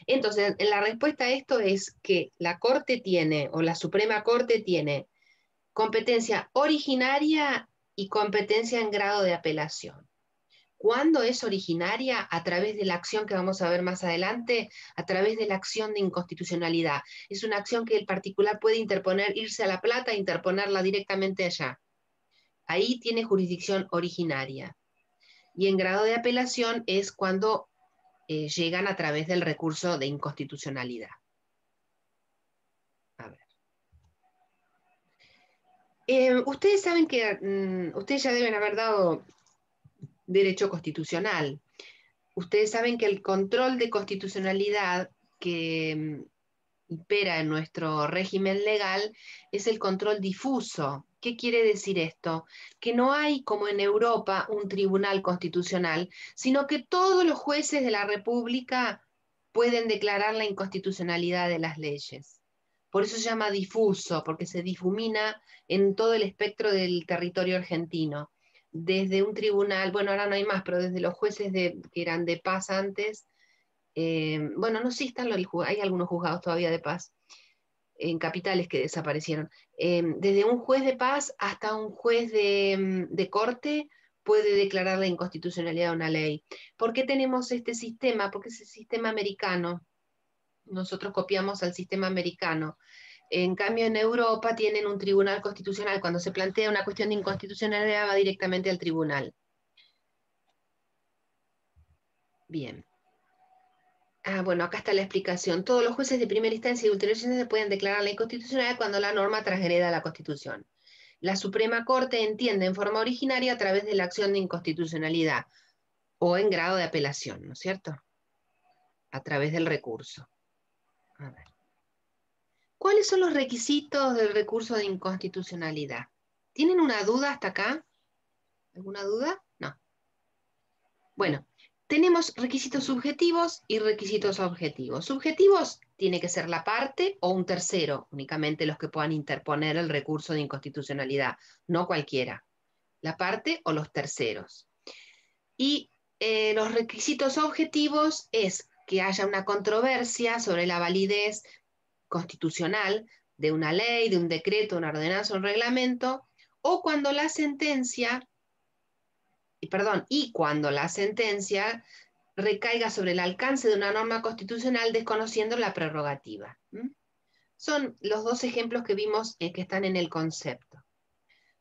Entonces, la respuesta a esto es que la Corte tiene, o la Suprema Corte tiene, competencia originaria y competencia en grado de apelación. ¿Cuándo es originaria? A través de la acción que vamos a ver más adelante, a través de la acción de inconstitucionalidad. Es una acción que el particular puede interponer, irse a La Plata e interponerla directamente allá. Ahí tiene jurisdicción originaria. Y en grado de apelación es cuando llegan a través del recurso de inconstitucionalidad. A ver. Ustedes saben que ustedes ya deben haber dado derecho constitucional. Ustedes saben que el control de constitucionalidad que impera en nuestro régimen legal es el control difuso. ¿Qué quiere decir esto? Que no hay, como en Europa, un tribunal constitucional, sino que todos los jueces de la República pueden declarar la inconstitucionalidad de las leyes. Por eso se llama difuso, porque se difumina en todo el espectro del territorio argentino. Desde un tribunal, bueno, ahora no hay más, pero desde los jueces que eran de paz antes, bueno, no sé, hay algunos juzgados todavía de paz, en capitales que desaparecieron. Desde un juez de paz hasta un juez de corte puede declarar la inconstitucionalidad de una ley. ¿Por qué tenemos este sistema? Porque es el sistema americano. Nosotros copiamos al sistema americano. En cambio, en Europa tienen un tribunal constitucional. Cuando se plantea una cuestión de inconstitucionalidad, va directamente al tribunal. Bien. Bueno, acá está la explicación. Todos los jueces de primera instancia y ulterior instancia pueden declarar la inconstitucionalidad cuando la norma transgreda la Constitución. La Suprema Corte entiende en forma originaria a través de la acción de inconstitucionalidad o en grado de apelación, ¿no es cierto? A través del recurso. A ver. ¿Cuáles son los requisitos del recurso de inconstitucionalidad? ¿Tienen una duda hasta acá? ¿Alguna duda? No. Bueno, tenemos requisitos subjetivos y requisitos objetivos. Subjetivos tiene que ser la parte o un tercero, únicamente los que puedan interponer el recurso de inconstitucionalidad, no cualquiera. La parte o los terceros. Y los requisitos objetivos es que haya una controversia sobre la validez constitucional de una ley, de un decreto, una ordenanza, un reglamento, o cuando la sentencia, y cuando la sentencia recaiga sobre el alcance de una norma constitucional desconociendo la prerrogativa. Son los dos ejemplos que vimos que están en el concepto.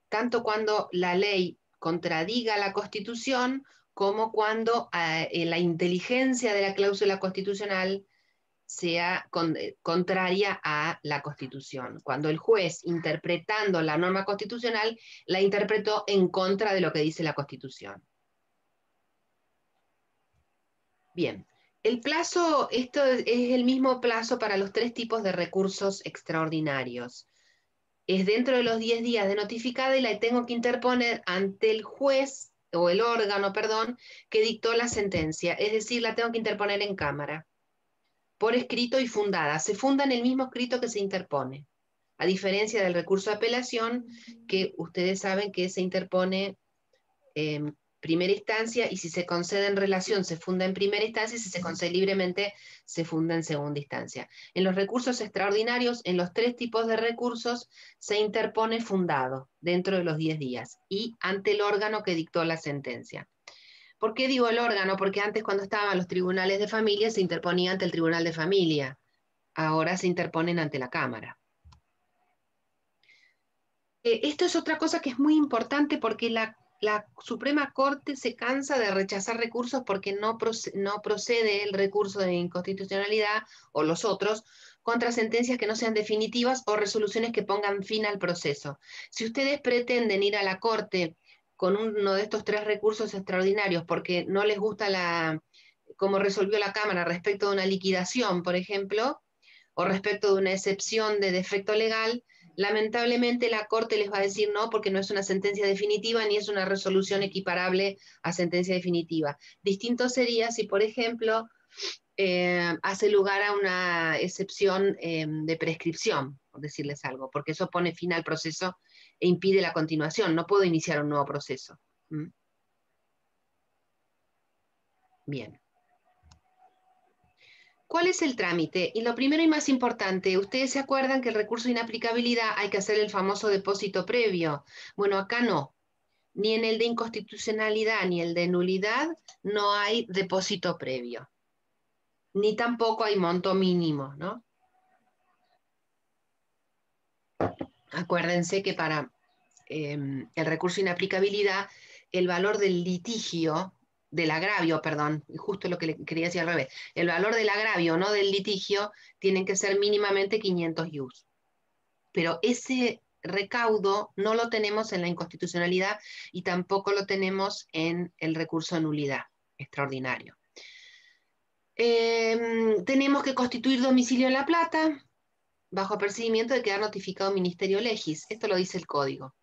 Tanto cuando la ley contradiga la Constitución, como cuando la inteligencia de la cláusula constitucional sea contraria a la Constitución. Cuando el juez, interpretando la norma constitucional, la interpretó en contra de lo que dice la Constitución. Bien, el plazo, esto es el mismo plazo para los 3 tipos de recursos extraordinarios. Es dentro de los 10 días de notificada y la tengo que interponer ante el juez, o el órgano, perdón, que dictó la sentencia. Es decir, la tengo que interponer en cámara, por escrito y fundada. Se funda en el mismo escrito que se interpone. A diferencia del recurso de apelación, que ustedes saben que se interpone en primera instancia, y si se concede en relación se funda en primera instancia, y si se concede libremente se funda en segunda instancia. En los recursos extraordinarios, en los 3 tipos de recursos, se interpone fundado dentro de los 10 días y ante el órgano que dictó la sentencia. ¿Por qué digo el órgano? Porque antes, cuando estaban los tribunales de familia, se interponía ante el tribunal de familia. Ahora se interponen ante la Cámara. Esto es otra cosa que es muy importante, porque la Suprema Corte se cansa de rechazar recursos porque no procede el recurso de inconstitucionalidad o los otros contra sentencias que no sean definitivas o resoluciones que pongan fin al proceso. Si ustedes pretenden ir a la Corte con uno de estos 3 recursos extraordinarios porque no les gusta cómo resolvió la Cámara respecto de una liquidación, por ejemplo, o respecto de una excepción de defecto legal, lamentablemente la Corte les va a decir no, porque no es una sentencia definitiva ni es una resolución equiparable a sentencia definitiva. Distinto sería si, por ejemplo, hace lugar a una excepción de prescripción, por decirles algo, porque eso pone fin al proceso e impide la continuación. No puedo iniciar un nuevo proceso. Bien. ¿Cuál es el trámite? Y lo primero y más importante, ustedes se acuerdan que el recurso de inaplicabilidad hay que hacer el famoso depósito previo. Bueno, acá no. Ni en el de inconstitucionalidad ni el de nulidad no hay depósito previo. Ni tampoco hay monto mínimo, ¿no? Acuérdense que para el recurso de inaplicabilidad, el valor del litigio, del agravio, perdón, justo lo que le quería decir al revés, el valor del agravio, no del litigio, tienen que ser mínimamente 500 ius. Pero ese recaudo no lo tenemos en la inconstitucionalidad y tampoco lo tenemos en el recurso de nulidad extraordinario. Tenemos que constituir domicilio en La Plata, bajo apercibimiento de quedar notificado Ministerio Legis. Esto lo dice el código.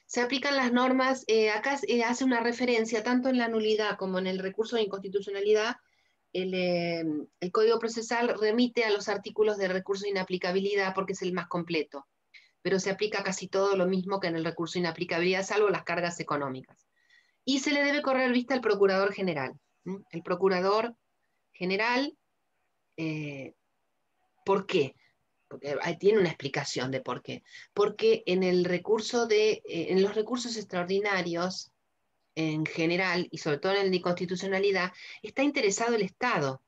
Se aplican las normas, acá hace una referencia, tanto en la nulidad como en el recurso de inconstitucionalidad, el Código Procesal remite a los artículos de recurso de inaplicabilidad porque es el más completo, pero se aplica casi todo lo mismo que en el recurso de inaplicabilidad, salvo las cargas económicas. Y se le debe correr vista al Procurador General. El Procurador General, ¿por qué? Porque tiene una explicación de por qué. Porque en el recurso en los recursos extraordinarios, en general, y sobre todo en el de inconstitucionalidad, está interesado el Estado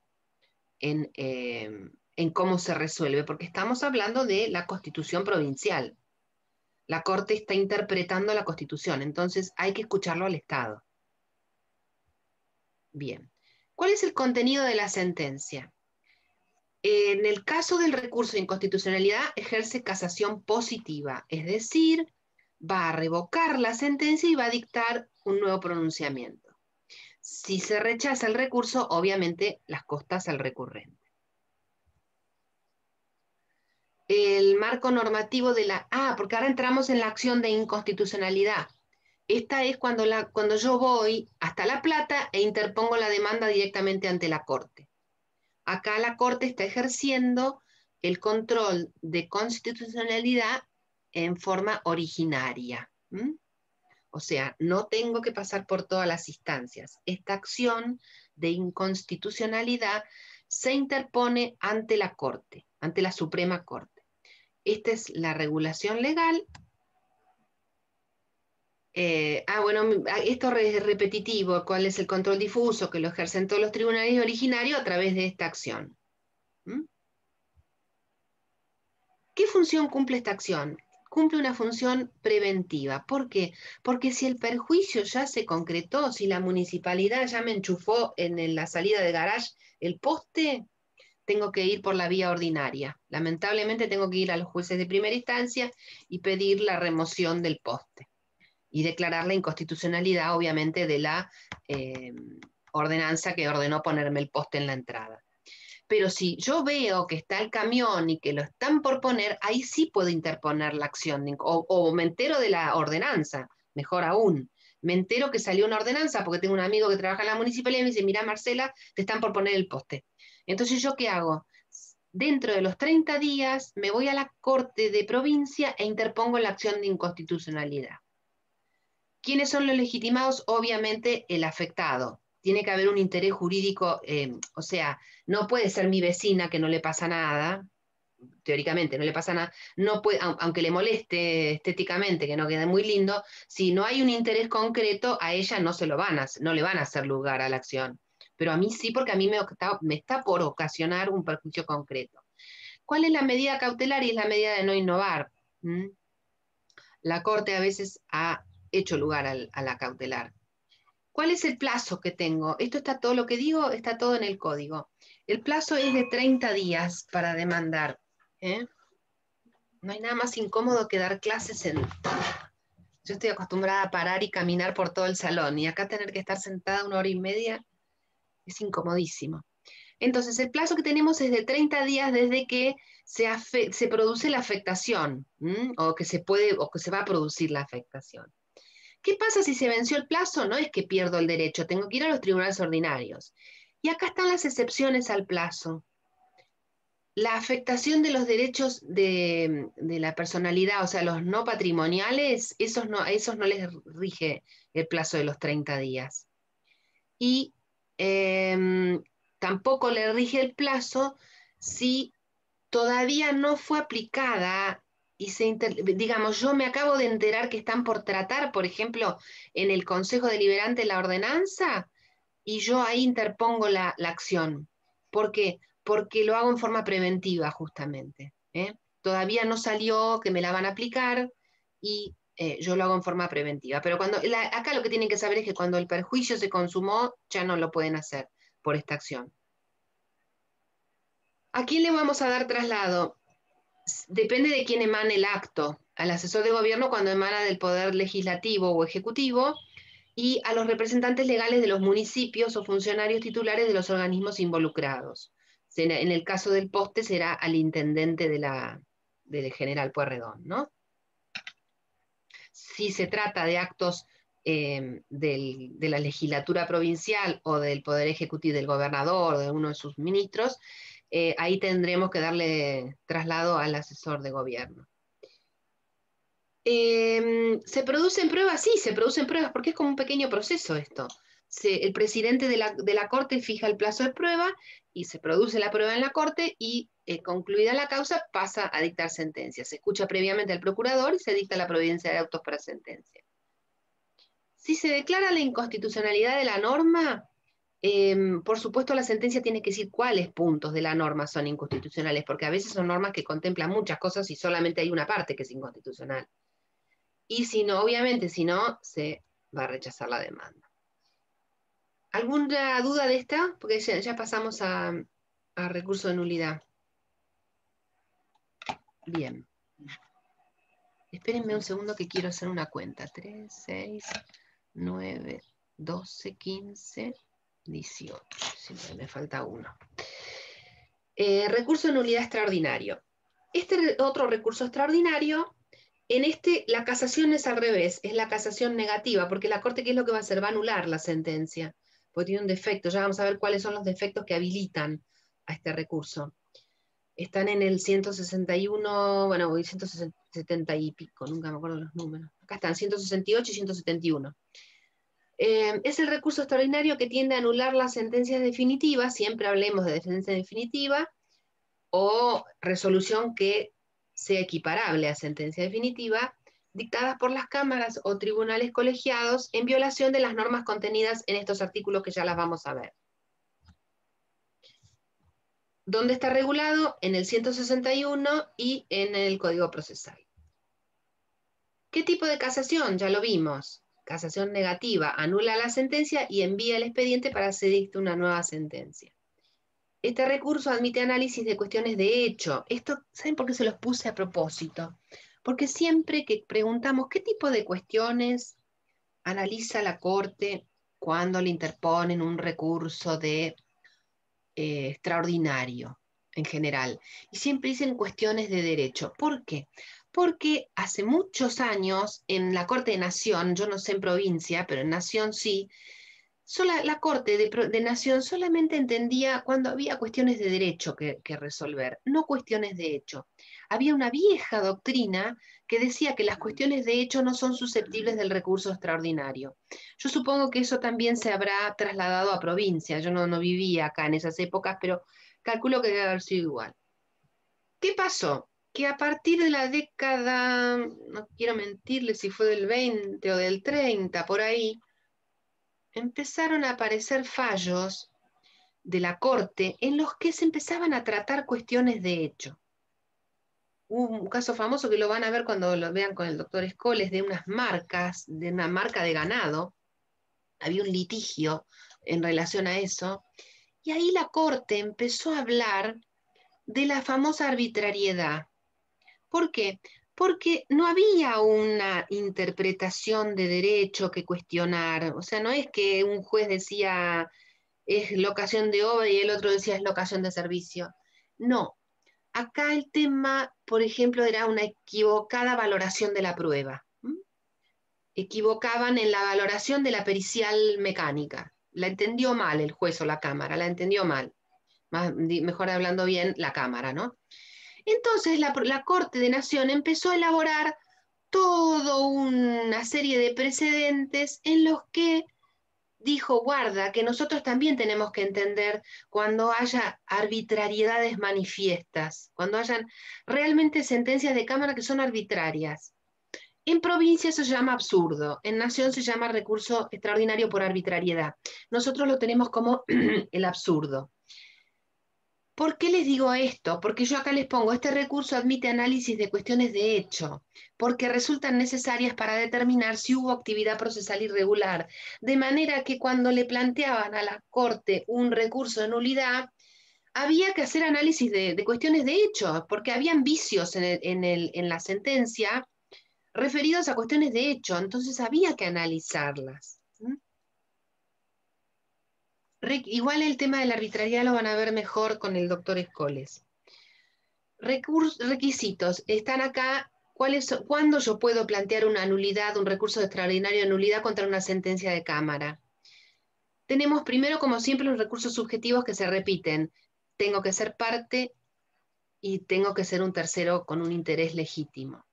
en cómo se resuelve, porque estamos hablando de la Constitución provincial. La Corte está interpretando la Constitución, entonces hay que escucharlo al Estado. Bien. ¿Cuál es el contenido de la sentencia? En el caso del recurso de inconstitucionalidad, ejerce casación positiva, es decir, va a revocar la sentencia y va a dictar un nuevo pronunciamiento. Si se rechaza el recurso, obviamente las costas al recurrente. el marco normativo de la... porque ahora entramos en la acción de inconstitucionalidad. Esta es cuando yo voy hasta La Plata e interpongo la demanda directamente ante la Corte. Acá la Corte está ejerciendo el control de constitucionalidad en forma originaria. O sea, no tengo que pasar por todas las instancias. Esta acción de inconstitucionalidad se interpone ante la Corte, ante la Suprema Corte. Esta es la regulación legal. Esto es repetitivo. ¿Cuál es el control difuso que lo ejercen todos los tribunales originarios a través de esta acción? ¿Qué función cumple esta acción? Cumple una función preventiva. ¿Por qué? Porque si el perjuicio ya se concretó, si la municipalidad ya me enchufó en la salida de garage el poste, tengo que ir por la vía ordinaria. Lamentablemente tengo que ir a los jueces de primera instancia y pedir la remoción del poste y declarar la inconstitucionalidad, obviamente, de la ordenanza que ordenó ponerme el poste en la entrada. Pero si yo veo que está el camión y que lo están por poner, ahí sí puedo interponer la acción, o me entero de la ordenanza, mejor aún. Me entero que salió una ordenanza porque tengo un amigo que trabaja en la municipalidad y me dice, mira Marcela, te están por poner el poste. Entonces, ¿yo qué hago? Dentro de los 30 días me voy a la Corte de Provincia e interpongo la acción de inconstitucionalidad. ¿Quiénes son los legitimados? Obviamente el afectado. Tiene que haber un interés jurídico, o sea, no puede ser mi vecina que no le pasa nada, teóricamente no le pasa nada, no puede, aunque le moleste estéticamente, que no quede muy lindo, si no hay un interés concreto, a ella no le van a hacer lugar a la acción. Pero a mí sí, porque a mí me está por ocasionar un perjuicio concreto. ¿Cuál es la medida cautelar? Y es la medida de no innovar. La Corte a veces ha hecho lugar a la cautelar. ¿Cuál es el plazo que tengo? Esto está todo, lo que digo está todo en el código. El plazo es de 30 días para demandar. No hay nada más incómodo que dar clases Yo estoy acostumbrada a parar y caminar por todo el salón, y acá tener que estar sentada 1 hora y media es incomodísimo. Entonces, el plazo que tenemos es de 30 días desde que se produce la afectación, o que se va a producir la afectación. ¿Qué pasa si se venció el plazo? No es que pierdo el derecho, tengo que ir a los tribunales ordinarios. Y acá están las excepciones al plazo. La afectación de los derechos de la personalidad, o sea, los no patrimoniales, a esos no les rige el plazo de los 30 días. Y tampoco le rige el plazo si todavía no fue aplicada y digamos, yo me acabo de enterar que están por tratar, por ejemplo, en el Consejo Deliberante la ordenanza, y yo ahí interpongo la acción. ¿Por qué? Porque lo hago en forma preventiva, justamente. Todavía no salió que me la van a aplicar, y yo lo hago en forma preventiva. Pero acá lo que tienen que saber es que cuando el perjuicio se consumó, ya no lo pueden hacer por esta acción. ¿A quién le vamos a dar traslado? Depende de quién emane el acto. Al asesor de gobierno cuando emana del poder legislativo o ejecutivo, y a los representantes legales de los municipios o funcionarios titulares de los organismos involucrados. En el caso del poste será al intendente del General Pueyrredón, ¿no? Si se trata de actos de la legislatura provincial o del poder ejecutivo del gobernador o de uno de sus ministros, ahí tendremos que darle traslado al asesor de gobierno. ¿Se producen pruebas? Sí, se producen pruebas, porque es como un pequeño proceso esto. El presidente de la Corte fija el plazo de prueba y se produce la prueba en la Corte, y concluida la causa pasa a dictar sentencia. Se escucha previamente al procurador y se dicta la providencia de autos para sentencia. Si se declara la inconstitucionalidad de la norma, por supuesto la sentencia tiene que decir cuáles puntos de la norma son inconstitucionales, porque a veces son normas que contemplan muchas cosas y solamente hay una parte que es inconstitucional. Y si no, obviamente, si no, se va a rechazar la demanda. ¿Alguna duda de esta? Porque ya pasamos a recurso de nulidad. Bien. Espérenme un segundo que quiero hacer una cuenta. 3, 6, 9, 12, 15, 18. Siempre me falta uno. Recurso de nulidad extraordinario. Este otro recurso extraordinario, en este la casación es al revés, es la casación negativa, porque la Corte, ¿qué es lo que va a hacer? Va a anular la sentencia, porque tiene un defecto. Ya vamos a ver cuáles son los defectos que habilitan a este recurso. Están en el 161, bueno, 170 y pico, nunca me acuerdo los números. Acá están, 168 y 171. Es el recurso extraordinario que tiende a anular las sentencias definitivas, siempre hablemos de sentencia definitiva, o resolución que sea equiparable a sentencia definitiva, dictadas por las cámaras o tribunales colegiados en violación de las normas contenidas en estos artículos que ya las vamos a ver. ¿Dónde está regulado? En el 161 y en el Código Procesal. ¿Qué tipo de casación? Ya lo vimos. Casación negativa, anula la sentencia y envía el expediente para que se dicte una nueva sentencia. Este recurso admite análisis de cuestiones de hecho. Esto, ¿saben por qué se los puse a propósito? Porque siempre que preguntamos qué tipo de cuestiones analiza la Corte cuando le interponen un recurso de extraordinario en general, y siempre dicen cuestiones de derecho. ¿Por qué? Porque hace muchos años en la Corte de Nación, yo no sé en provincia, pero en Nación sí, la Corte de Nación solamente entendía cuando había cuestiones de derecho que resolver, no cuestiones de hecho. Había una vieja doctrina que decía que las cuestiones de hecho no son susceptibles del recurso extraordinario. Yo supongo que eso también se habrá trasladado a provincia. Yo no vivía acá en esas épocas, pero calculo que debe haber sido igual. ¿Qué pasó? Que a partir de la década, no quiero mentirle si fue del 20 o del 30, por ahí, empezaron a aparecer fallos de la Corte en los que se empezaban a tratar cuestiones de hecho. Hubo un caso famoso que lo van a ver cuando lo vean con el doctor Escoles, de unas marcas, de una marca de ganado. Había un litigio en relación a eso, y ahí la Corte empezó a hablar de la famosa arbitrariedad. ¿Por qué? Porque no había una interpretación de derecho que cuestionar. O sea, no es que un juez decía es locación de obra y el otro decía es locación de servicio. No. Acá el tema, por ejemplo, era una equivocada valoración de la prueba. Equivocaban en la valoración de la pericial mecánica. La entendió mal el juez o la cámara, la entendió mal. Mejor hablando bien, la cámara, ¿no? Entonces la Corte de Nación empezó a elaborar toda una serie de precedentes en los que dijo, guarda, que nosotros también tenemos que entender cuando haya arbitrariedades manifiestas, cuando hayan realmente sentencias de cámara que son arbitrarias. En provincia eso se llama absurdo, en nación se llama recurso extraordinario por arbitrariedad. Nosotros lo tenemos como el absurdo. ¿Por qué les digo esto? Porque yo acá les pongo, este recurso admite análisis de cuestiones de hecho, porque resultan necesarias para determinar si hubo actividad procesal irregular, de manera que cuando le planteaban a la Corte un recurso de nulidad, había que hacer análisis de cuestiones de hecho, porque habían vicios en la sentencia referidos a cuestiones de hecho, entonces había que analizarlas. Igual el tema de la arbitrariedad lo van a ver mejor con el doctor Escoles. Requisitos. Están acá. ¿Cuándo yo puedo plantear una nulidad, un recurso extraordinario de nulidad contra una sentencia de cámara? Tenemos primero, como siempre, los recursos subjetivos que se repiten. Tengo que ser parte y tengo que ser un tercero con un interés legítimo.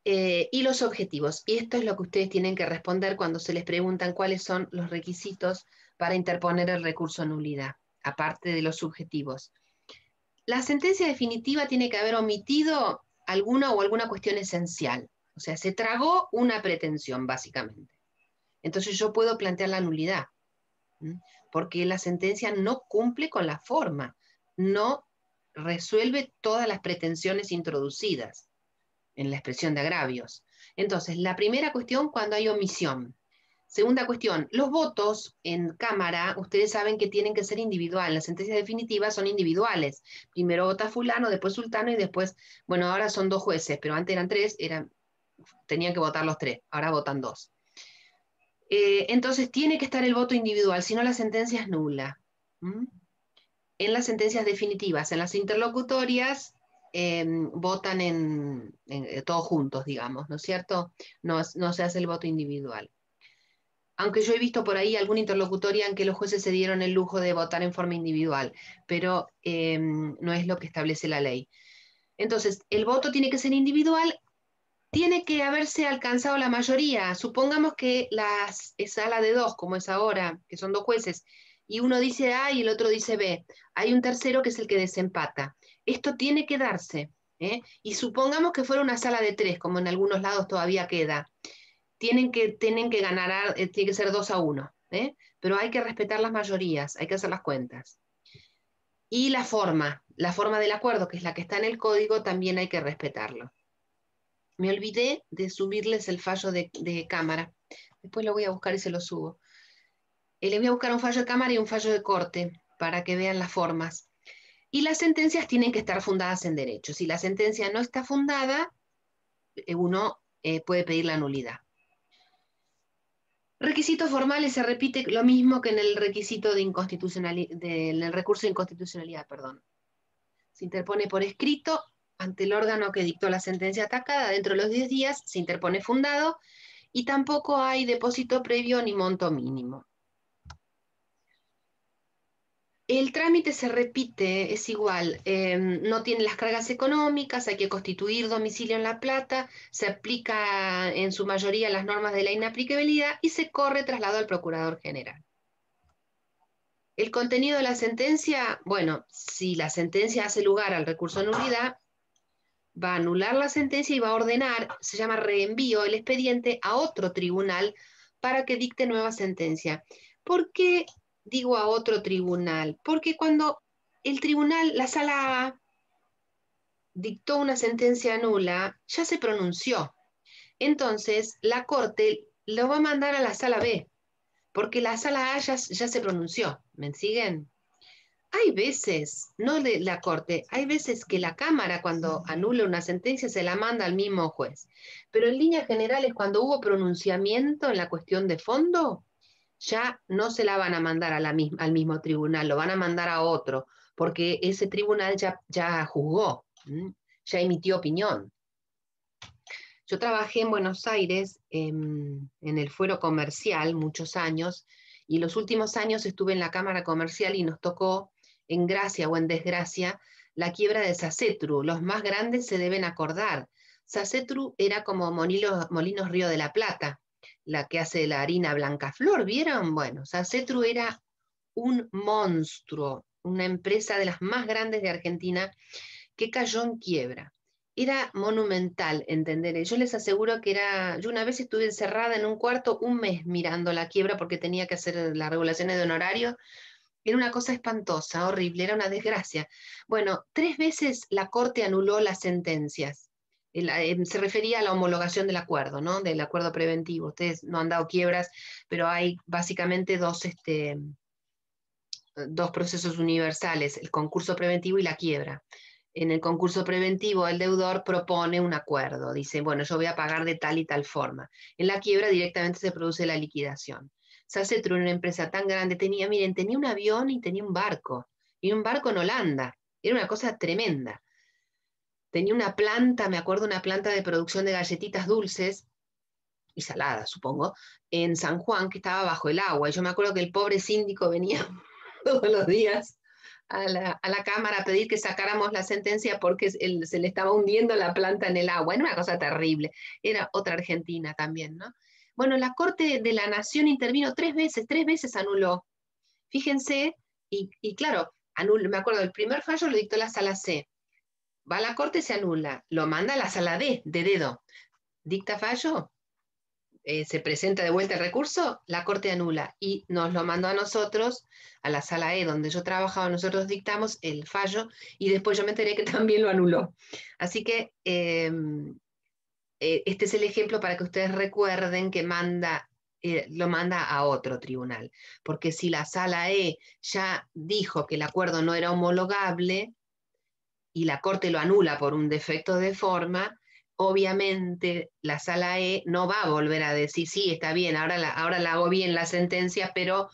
Y los objetivos. Y esto es lo que ustedes tienen que responder cuando se les preguntan cuáles son los requisitos para interponer el recurso de nulidad, aparte de los subjetivos. La sentencia definitiva tiene que haber omitido alguna cuestión esencial. O sea, se tragó una pretensión, básicamente. Entonces yo puedo plantear la nulidad, porque la sentencia no cumple con la forma, no resuelve todas las pretensiones introducidas en la expresión de agravios. Entonces, la primera cuestión, cuando hay omisión. Segunda cuestión, los votos en cámara, ustedes saben que tienen que ser individuales. Las sentencias definitivas son individuales. Primero vota fulano, después sultano y después, bueno, ahora son 2 jueces, pero antes eran 3, tenían que votar los 3, ahora votan 2. Entonces tiene que estar el voto individual, si no la sentencia es nula. En las sentencias definitivas, en las interlocutorias, votan todos juntos, digamos, ¿no es cierto? No se hace el voto individual. Aunque yo he visto por ahí alguna interlocutoria en que los jueces se dieron el lujo de votar en forma individual, pero no es lo que establece la ley. Entonces, el voto tiene que ser individual, tiene que haberse alcanzado la mayoría. Supongamos que es sala de 2, como es ahora, que son 2 jueces, y uno dice A y el otro dice B. Hay un tercero que es el que desempata. Esto tiene que darse, ¿eh? Y supongamos que fuera una sala de 3, como en algunos lados todavía queda. Tienen que ganar, tiene que ser 2-1, ¿eh? Pero hay que respetar las mayorías, hay que hacer las cuentas. Y la forma del acuerdo, que es la que está en el código, también hay que respetarlo. Me olvidé de subirles el fallo de cámara. Después lo voy a buscar y se lo subo. Les voy a buscar un fallo de cámara y un fallo de corte para que vean las formas. Y las sentencias tienen que estar fundadas en derecho. Si la sentencia no está fundada, uno puede pedir la nulidad. Requisitos formales, se repite lo mismo que en el requisito de inconstitucionalidad, del recurso de inconstitucionalidad, perdón. Se interpone por escrito ante el órgano que dictó la sentencia atacada, dentro de los 10 días se interpone fundado y tampoco hay depósito previo ni monto mínimo. El trámite se repite, es igual, no tiene las cargas económicas, hay que constituir domicilio en La Plata, se aplica en su mayoría las normas de la inaplicabilidad y se corre traslado al Procurador General. El contenido de la sentencia, bueno, si la sentencia hace lugar al recurso de nulidad, va a anular la sentencia y va a ordenar, se llama reenvío, el expediente a otro tribunal para que dicte nueva sentencia. ¿Por qué digo a otro tribunal? Porque cuando el tribunal, la sala A, dictó una sentencia nula, ya se pronunció. Entonces, la Corte lo va a mandar a la sala B, porque la sala A ya se pronunció. ¿Me siguen? Hay veces, no de la Corte, hay veces que la Cámara cuando anula una sentencia se la manda al mismo juez. Pero en líneas generales, cuando hubo pronunciamiento en la cuestión de fondo, ya no se la van a mandar al mismo tribunal, lo van a mandar a otro, porque ese tribunal ya juzgó, ya emitió opinión. Yo trabajé en Buenos Aires en el fuero comercial muchos años, y los últimos años estuve en la Cámara Comercial y nos tocó, en gracia o en desgracia, la quiebra de Sacetru. Los más grandes se deben acordar. Sacetru era como Molinos Río de la Plata, la que hace la harina Blancaflor, ¿vieron? Bueno, Sacetru era un monstruo, una empresa de las más grandes de Argentina que cayó en quiebra. Era monumental entender. Yo les aseguro que yo una vez estuve encerrada en un cuarto 1 mes mirando la quiebra porque tenía que hacer las regulaciones de honorario. Era una cosa espantosa, horrible, era una desgracia. Bueno, 3 veces la Corte anuló las sentencias. Se refería a la homologación del acuerdo, ¿no? Del acuerdo preventivo. Ustedes no han dado quiebras, pero hay básicamente dos procesos universales, el concurso preventivo y la quiebra. En el concurso preventivo el deudor propone un acuerdo, dice, bueno, yo voy a pagar de tal y tal forma. En la quiebra directamente se produce la liquidación. Sacetru, una empresa tan grande, tenía un avión y tenía un barco en Holanda. Era una cosa tremenda. Tenía una planta, me acuerdo, una planta de producción de galletitas dulces y saladas, supongo, en San Juan, que estaba bajo el agua. Y yo me acuerdo que el pobre síndico venía todos los días a la Cámara a pedir que sacáramos la sentencia porque se le estaba hundiendo la planta en el agua. Era una cosa terrible. Era otra Argentina también, ¿no? Bueno, la Corte de la Nación intervino 3 veces anuló. Fíjense, y claro, me acuerdo, el primer fallo lo dictó la sala C. Va a la Corte, se anula. Lo manda a la sala D, de dedo. Dicta fallo, se presenta de vuelta el recurso, la Corte anula y nos lo mandó a nosotros, a la sala E donde yo trabajaba, nosotros dictamos el fallo y después yo me enteré que también lo anuló. Así que este es el ejemplo para que ustedes recuerden que lo manda a otro tribunal, porque si la sala E ya dijo que el acuerdo no era homologable y la Corte lo anula por un defecto de forma, obviamente la sala E no va a volver a decir, sí, está bien, ahora la hago bien la sentencia, pero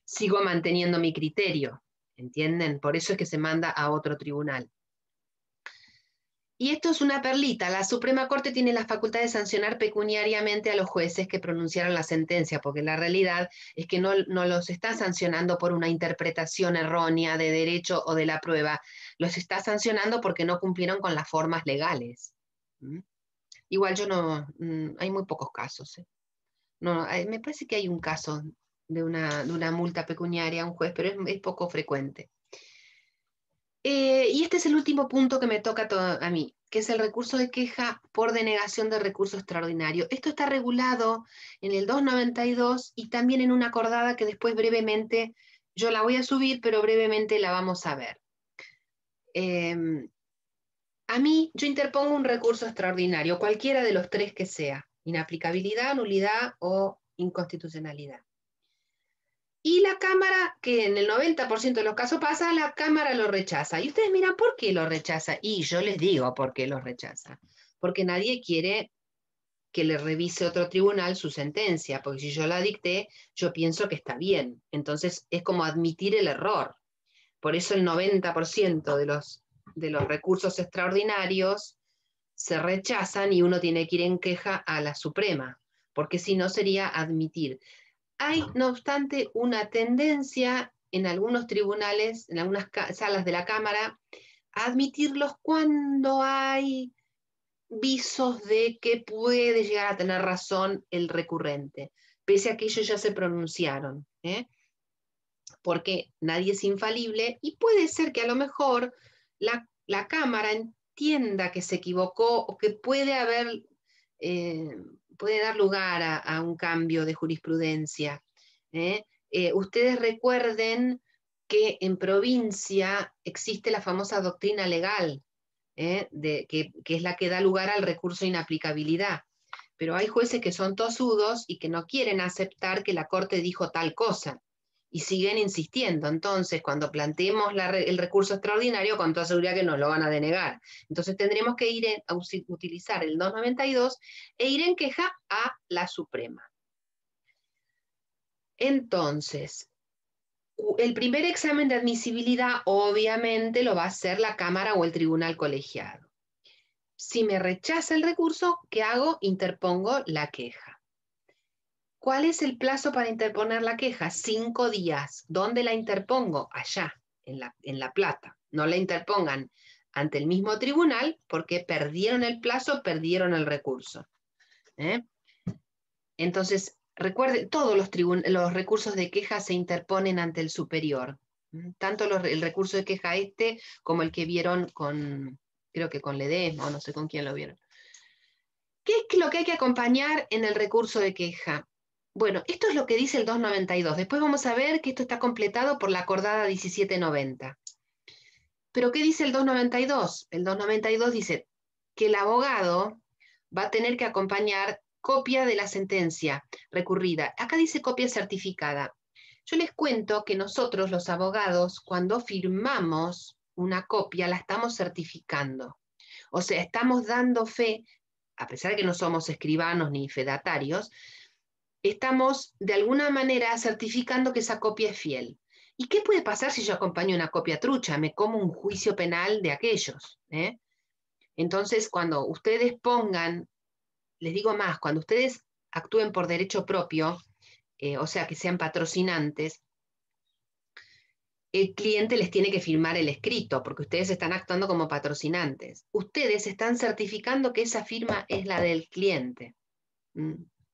sigo manteniendo mi criterio, ¿entienden? Por eso es que se manda a otro tribunal. Y esto es una perlita. La Suprema Corte tiene la facultad de sancionar pecuniariamente a los jueces que pronunciaron la sentencia, porque la realidad es que no los está sancionando por una interpretación errónea de derecho o de la prueba, los está sancionando porque no cumplieron con las formas legales. Igual yo no, hay muy pocos casos. No, me parece que hay un caso de una multa pecuniaria a un juez, pero es poco frecuente. Y este es el último punto que me toca a mí, que es el recurso de queja por denegación de recurso extraordinario. Esto está regulado en el 292 y también en una acordada que después brevemente, yo la voy a subir, pero brevemente la vamos a ver. A mí, yo interpongo un recurso extraordinario, cualquiera de los tres que sea, inaplicabilidad, nulidad o inconstitucionalidad. Y la Cámara, que en el 90% de los casos pasa, la Cámara lo rechaza. Y ustedes miran, ¿por qué lo rechaza? Y yo les digo por qué lo rechaza. Porque nadie quiere que le revise otro tribunal su sentencia, porque si yo la dicté, yo pienso que está bien. Entonces es como admitir el error. Por eso el 90% de los recursos extraordinarios se rechazan y uno tiene que ir en queja a la Suprema, porque si no sería admitir. Hay, no obstante, una tendencia en algunos tribunales, en algunas salas de la Cámara, a admitirlos cuando hay visos de que puede llegar a tener razón el recurrente, pese a que ellos ya se pronunciaron, porque nadie es infalible y puede ser que a lo mejor la Cámara entienda que se equivocó o que puede haber... puede dar lugar a un cambio de jurisprudencia. Ustedes recuerden que en provincia existe la famosa doctrina legal, que es la que da lugar al recurso de inaplicabilidad. Pero hay jueces que son tosudos y que no quieren aceptar que la Corte dijo tal cosa y siguen insistiendo. Entonces, cuando planteemos el recurso extraordinario, con toda seguridad que nos lo van a denegar. Entonces tendremos que ir a utilizar el 292 e ir en queja a la Suprema. Entonces, el primer examen de admisibilidad obviamente lo va a hacer la Cámara o el tribunal colegiado. Si me rechaza el recurso, ¿qué hago? Interpongo la queja. ¿Cuál es el plazo para interponer la queja? 5 días. ¿Dónde la interpongo? Allá, en La Plata. No la interpongan ante el mismo tribunal porque perdieron el plazo, perdieron el recurso. Entonces, recuerden, todos los recursos de queja se interponen ante el superior. Tanto el recurso de queja como el que vieron creo que con Ledesma, o no sé con quién lo vieron. ¿Qué es lo que hay que acompañar en el recurso de queja? Bueno, esto es lo que dice el 292. Después vamos a ver que esto está completado por la acordada 1790. ¿Pero qué dice el 292? El 292 dice que el abogado va a tener que acompañar copia de la sentencia recurrida. Acá dice copia certificada. Yo les cuento que nosotros, los abogados, cuando firmamos una copia, la estamos certificando. O sea, estamos dando fe, a pesar de que no somos escribanos ni fedatarios, estamos de alguna manera certificando que esa copia es fiel. ¿Y qué puede pasar si yo acompaño una copia trucha? Me como un juicio penal de aquellos. Entonces, cuando ustedes pongan, les digo más, cuando ustedes actúen por derecho propio, o sea, que sean patrocinantes, el cliente les tiene que firmar el escrito, porque ustedes están actuando como patrocinantes. Ustedes están certificando que esa firma es la del cliente.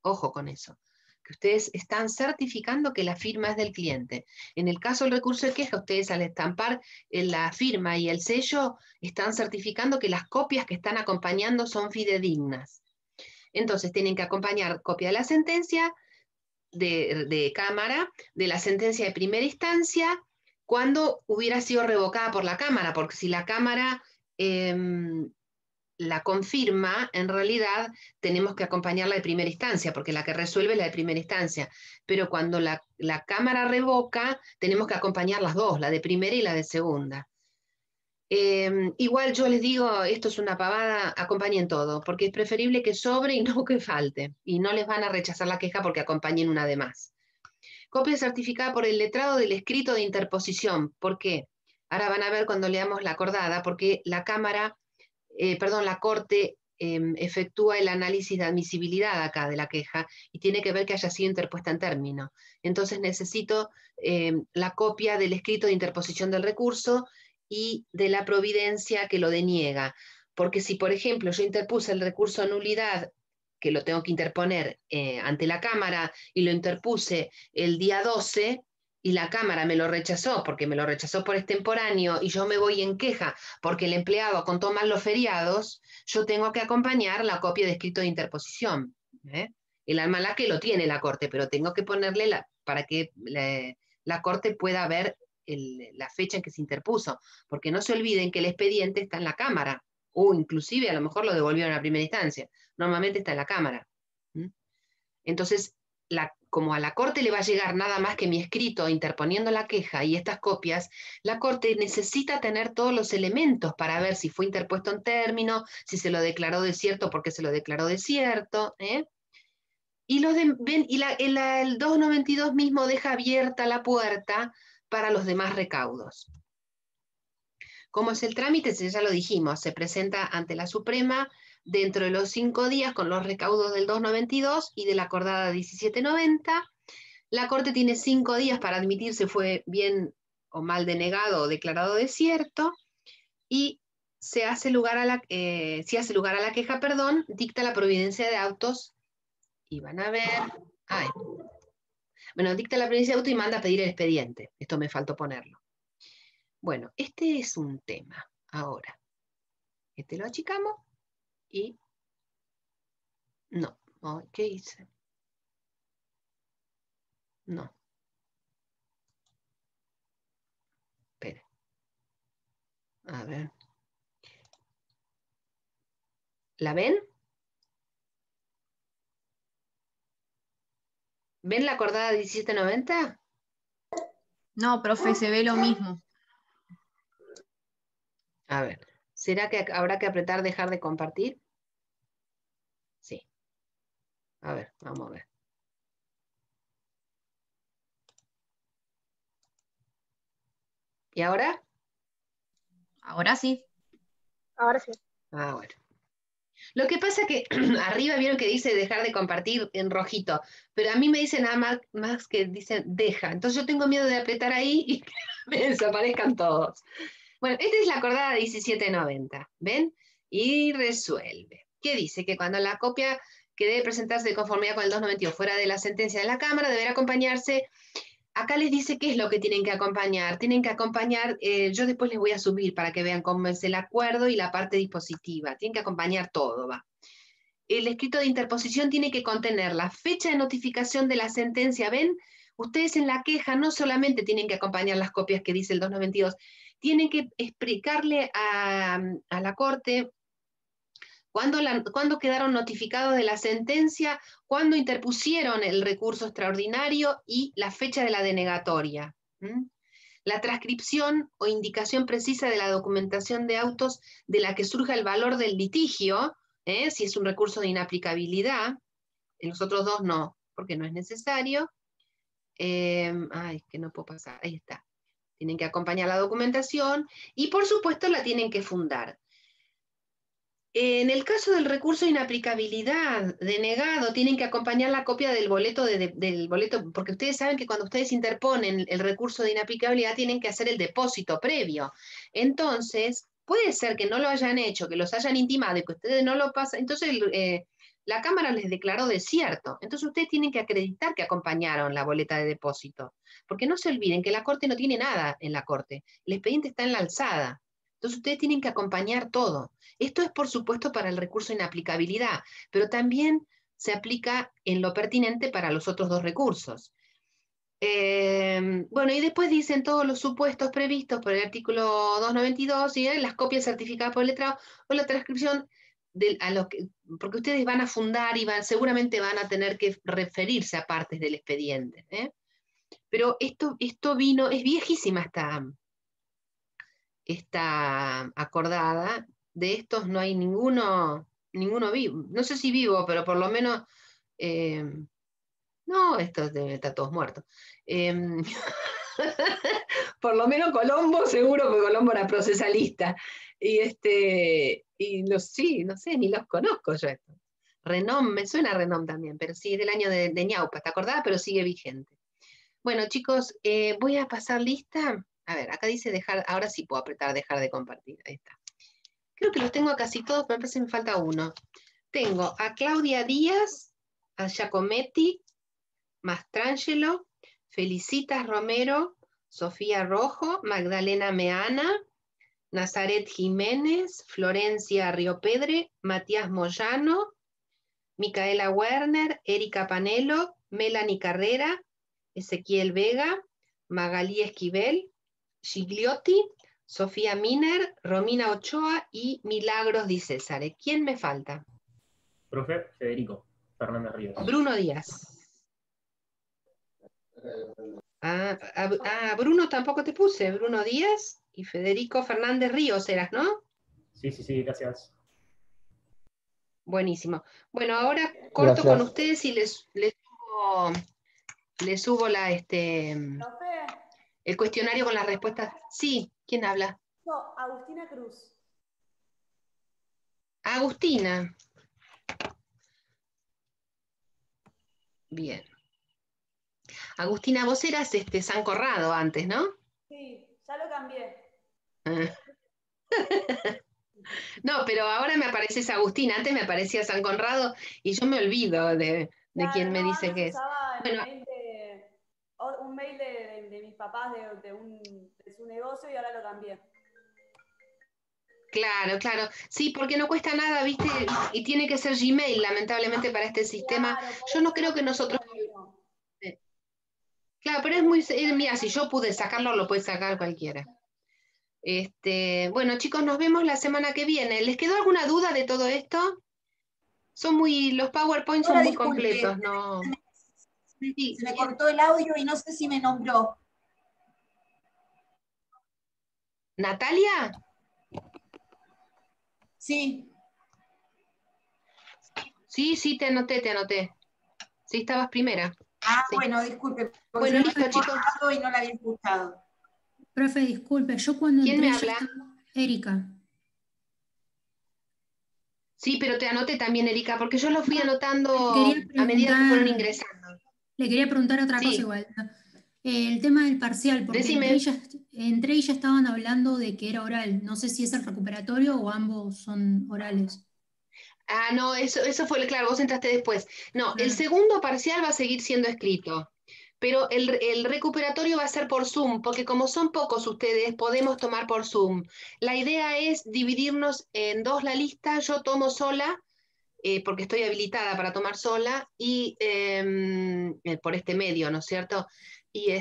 Ojo con eso. Que ustedes están certificando que la firma es del cliente. En el caso del recurso de queja, ustedes al estampar la firma y el sello, están certificando que las copias que están acompañando son fidedignas. Entonces tienen que acompañar copia de la sentencia de Cámara, de la sentencia de primera instancia, cuando hubiera sido revocada por la Cámara, porque si la Cámara la confirma, en realidad tenemos que acompañarla de primera instancia, porque la que resuelve es la de primera instancia. Pero cuando la Cámara revoca, tenemos que acompañar las dos, la de primera y la de segunda. Igual yo les digo, esto es una pavada, acompañen todo, porque es preferible que sobre y no que falte, y no les van a rechazar la queja porque acompañen una de más. Copia certificada por el letrado del escrito de interposición. ¿Por qué? Ahora van a ver cuando leamos la acordada, porque la Cámara la Corte efectúa el análisis de admisibilidad acá de la queja y tiene que ver que haya sido interpuesta en término. Entonces necesito la copia del escrito de interposición del recurso y de la providencia que lo deniega. Porque si, por ejemplo, yo interpuse el recurso de nulidad, que lo tengo que interponer ante la Cámara, y lo interpuse el día 12, y la Cámara me lo rechazó porque me lo rechazó por extemporáneo, y yo me voy en queja porque el empleado contó mal los feriados, yo tengo que acompañar la copia de escrito de interposición. El almanaque lo tiene la Corte, pero tengo que ponerle para que la Corte pueda ver la fecha en que se interpuso, porque no se olviden que el expediente está en la Cámara, o inclusive a lo mejor lo devolvieron a primera instancia, normalmente está en la Cámara. Entonces, como a la Corte le va a llegar nada más que mi escrito interponiendo la queja y estas copias, la Corte necesita tener todos los elementos para ver si fue interpuesto en término, si se lo declaró desierto porque se lo declaró desierto. Y el 292 mismo deja abierta la puerta para los demás recaudos. ¿Cómo es el trámite? Ya lo dijimos, se presenta ante la Suprema dentro de los 5 días con los recaudos del 292 y de la acordada 1790. La Corte tiene 5 días para admitir si fue bien o mal denegado o declarado desierto, y si hace lugar a la queja, dicta la providencia de autos, y van a ver, dicta la providencia de autos y manda a pedir el expediente. Esto me faltó ponerlo. Bueno, este es un tema. Ahora, este lo achicamos y... No, ¿qué hice? No. Espera. A ver. ¿La ven? ¿Ven la acordada 1790? No, profe, se ve lo mismo. A ver, ¿será que habrá que apretar dejar de compartir? Sí. A ver, vamos a ver. ¿Y ahora? Ahora sí. Ahora sí. Ah, bueno. Lo que pasa es que arriba vieron que dice dejar de compartir en rojito, pero a mí me dice nada más que dice deja. Entonces yo tengo miedo de apretar ahí y que me desaparezcan todos. Bueno, esta es la acordada 1790, ¿ven? Y resuelve. ¿Qué dice? Que cuando la copia que debe presentarse de conformidad con el 292 fuera de la sentencia de la Cámara, deberá acompañarse. Acá les dice qué es lo que tienen que acompañar. Tienen que acompañar, yo después les voy a subir para que vean cómo es el acuerdo y la parte dispositiva. Tienen que acompañar todo, va. El escrito de interposición tiene que contener la fecha de notificación de la sentencia. ¿Ven? Ustedes en la queja no solamente tienen que acompañar las copias que dice el 292, tienen que explicarle a la Corte cuándo quedaron notificados de la sentencia, cuándo interpusieron el recurso extraordinario y la fecha de la denegatoria. La transcripción o indicación precisa de la documentación de autos de la que surja el valor del litigio, si es un recurso de inaplicabilidad. En los otros dos no, porque no es necesario. Que no puedo pasar, ahí está. Tienen que acompañar la documentación y por supuesto la tienen que fundar. En el caso del recurso de inaplicabilidad denegado, tienen que acompañar la copia del boleto, porque ustedes saben que cuando ustedes interponen el recurso de inaplicabilidad tienen que hacer el depósito previo. Entonces, puede ser que no lo hayan hecho, que los hayan intimado y que ustedes no lo pasan, entonces la Cámara les declaró desierto. Entonces ustedes tienen que acreditar que acompañaron la boleta de depósito, porque no se olviden que la Corte no tiene nada en la Corte, el expediente está en la alzada. Entonces ustedes tienen que acompañar todo. Esto es por supuesto para el recurso de inaplicabilidad, pero también se aplica en lo pertinente para los otros dos recursos. Bueno, y después dicen todos los supuestos previstos por el artículo 292 y las copias certificadas por el letrado o la transcripción, porque ustedes van a fundar y seguramente van a tener que referirse a partes del expediente. Pero esto es viejísima esta acordada. De estos no hay ninguno vivo, no sé si vivo, pero por lo menos, no, estos deben estar todos muertos. Por lo menos Colombo, seguro que Colombo era procesalista. Y sí, no sé, ni los conozco yo esto. Renom, me suena Renom también, pero sí, es del año de Ñaupa, ¿te acordás? Pero sigue vigente. Bueno, chicos, voy a pasar lista. A ver, acá dice dejar, ahora sí puedo apretar dejar de compartir. Ahí está. Creo que los tengo a casi todos, pero me parece que me falta uno. Tengo a Claudia Díaz, a Giacometti, Mastrangelo, Felicitas Romero, Sofía Rojo, Magdalena Meana, Nazaret Jiménez, Florencia Riopedre, Matías Moyano, Micaela Werner, Erika Panelo, Melanie Carrera, Ezequiel Vega, Magalí Esquivel, Gigliotti, Sofía Miner, Romina Ochoa y Milagros Di Césare. ¿Quién me falta? Profe, Federico Fernández Ríos. Bruno Díaz. Bruno tampoco te puse. Bruno Díaz y Federico Fernández Ríos eras, ¿no? Sí, gracias. Buenísimo. Bueno, ahora corto con ustedes y les subo el cuestionario con las respuestas. Sí, ¿quién habla? No, Agustina Cruz. Agustina. Bien. Agustina, vos eras San Corrado antes, ¿no? Sí, ya lo cambié. No, pero ahora me apareces Agustina, antes me aparecía San Conrado y yo me olvido de quién me dice que es. Bueno, un mail de mis papás de su negocio y ahora lo cambié. Claro. Sí, porque no cuesta nada, ¿viste? Y tiene que ser Gmail, lamentablemente, para este sistema. Claro, yo no creo que nosotros... Claro, pero es muy... Mira, si yo pude sacarlo, lo puede sacar cualquiera. Bueno, chicos, nos vemos la semana que viene. ¿Les quedó alguna duda de todo esto? Los PowerPoint son muy completos, ¿no? Se me cortó el audio y no sé si me nombró. ¿Natalia? Sí. Sí, te anoté. Sí, estabas primera. Sí. Bueno, disculpe. Bueno, listo, chicos. Y no la había escuchado. Profe, disculpe, yo cuando ¿Quién entré me habla? Erika. Sí, pero te anoté también, Erika, porque yo lo fui anotando a medida que fueron ingresando. Le quería preguntar otra cosa igual. El tema del parcial, porque entre ellas estaban hablando de que era oral. No sé si es el recuperatorio o ambos son orales. No, eso fue, claro, vos entraste después. No, el segundo parcial va a seguir siendo escrito, pero el recuperatorio va a ser por Zoom, porque como son pocos ustedes, podemos tomar por Zoom. La idea es dividirnos en dos la lista, yo tomo sola, porque estoy habilitada para tomar sola, y por este medio, ¿no es cierto? Y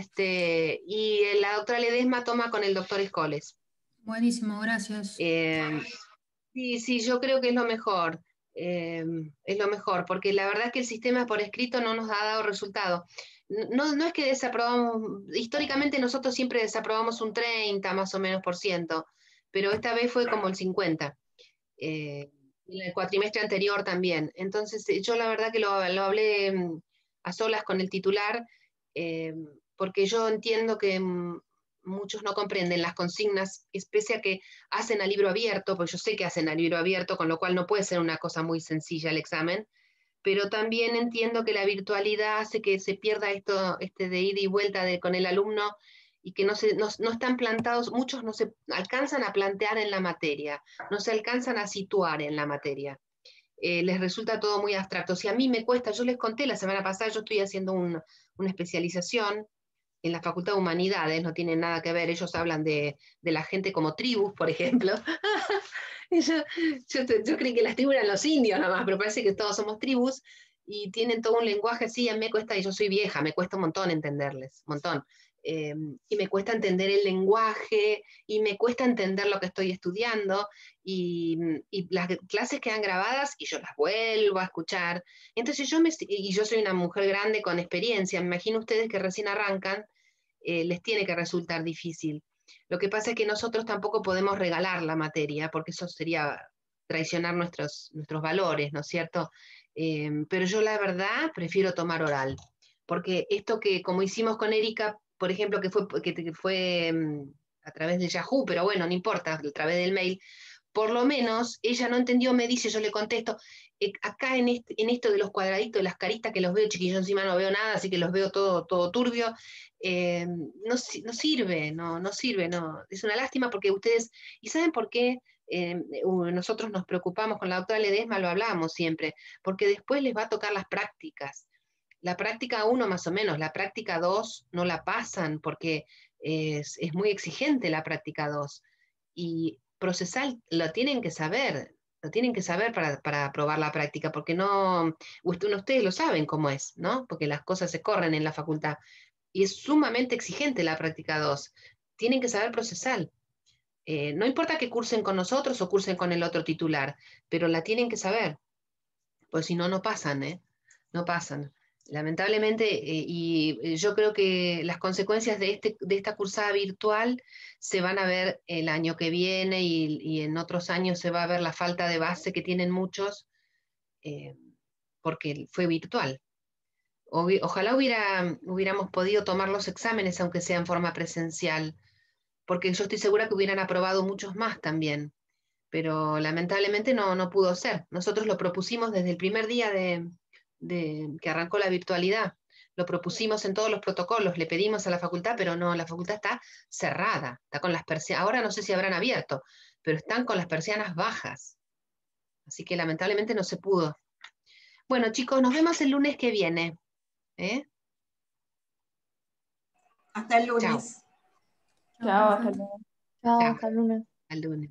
la doctora Ledesma toma con el doctor Escoles. Buenísimo, gracias. Sí, yo creo que es lo mejor. Es lo mejor, porque la verdad es que el sistema por escrito no nos ha dado resultado. No es que desaprobamos, históricamente nosotros siempre desaprobamos un 30 más o menos %, pero esta vez fue como el 50%. En el cuatrimestre anterior también. Entonces, yo la verdad que lo hablé a solas con el titular, porque yo entiendo que muchos no comprenden las consignas, pese a que hacen a libro abierto, porque yo sé que hacen a libro abierto, con lo cual no puede ser una cosa muy sencilla el examen, pero también entiendo que la virtualidad hace que se pierda esto de ida y vuelta con el alumno, y que no están plantados, muchos no se alcanzan a plantear en la materia, no se alcanzan a situar en la materia. Les resulta todo muy abstracto. Si a mí me cuesta, yo les conté la semana pasada, yo estoy haciendo una especialización en la Facultad de Humanidades, no tienen nada que ver, ellos hablan de la gente como tribus, por ejemplo. yo creí que las tribus eran los indios nomás, pero parece que todos somos tribus, y tienen todo un lenguaje así, a mí me cuesta, y yo soy vieja, me cuesta un montón entenderles, un montón. Y me cuesta entender el lenguaje, y me cuesta entender lo que estoy estudiando, y las clases quedan grabadas y yo las vuelvo a escuchar. Entonces yo soy una mujer grande con experiencia, me imagino ustedes que recién arrancan, les tiene que resultar difícil. Lo que pasa es que nosotros tampoco podemos regalar la materia, porque eso sería traicionar nuestros valores, ¿no es cierto? Pero yo la verdad prefiero tomar oral, porque esto que, como hicimos con Erika, por ejemplo, que fue a través de Yahoo, pero bueno, no importa, a través del mail, por lo menos ella no entendió, me dice, yo le contesto, acá en esto de los cuadraditos, de las caritas que los veo chiquillos, encima no veo nada, así que los veo todo turbio, no sirve, no sirve, no. Es una lástima porque ustedes, ¿y saben por qué? Nosotros nos preocupamos con la doctora Ledesma, lo hablamos siempre, porque después les va a tocar las prácticas. La práctica 1 más o menos, la práctica 2 no la pasan porque es muy exigente la práctica 2. Y procesal lo tienen que saber para aprobar la práctica, porque no, ustedes lo saben cómo es, ¿no? Porque las cosas se corren en la facultad. Y es sumamente exigente la práctica 2. Tienen que saber procesal. No importa que cursen con nosotros o cursen con el otro titular, pero la tienen que saber, pues si no, no pasan, ¿eh? No pasan. Lamentablemente, y yo creo que las consecuencias de esta cursada virtual se van a ver el año que viene y en otros años se va a ver la falta de base que tienen muchos, porque fue virtual. Ojalá hubiéramos podido tomar los exámenes, aunque sea en forma presencial, porque yo estoy segura que hubieran aprobado muchos más también, pero lamentablemente no pudo ser. Nosotros lo propusimos desde el primer día que arrancó la virtualidad, lo propusimos en todos los protocolos, le pedimos a la facultad, pero no, la facultad está cerrada, está con las persianas, ahora no sé si habrán abierto, pero están con las persianas bajas, así que lamentablemente no se pudo. Bueno, chicos, nos vemos el lunes que viene. Hasta el lunes. Chao, hasta luego. Chao, hasta el lunes. Al lunes.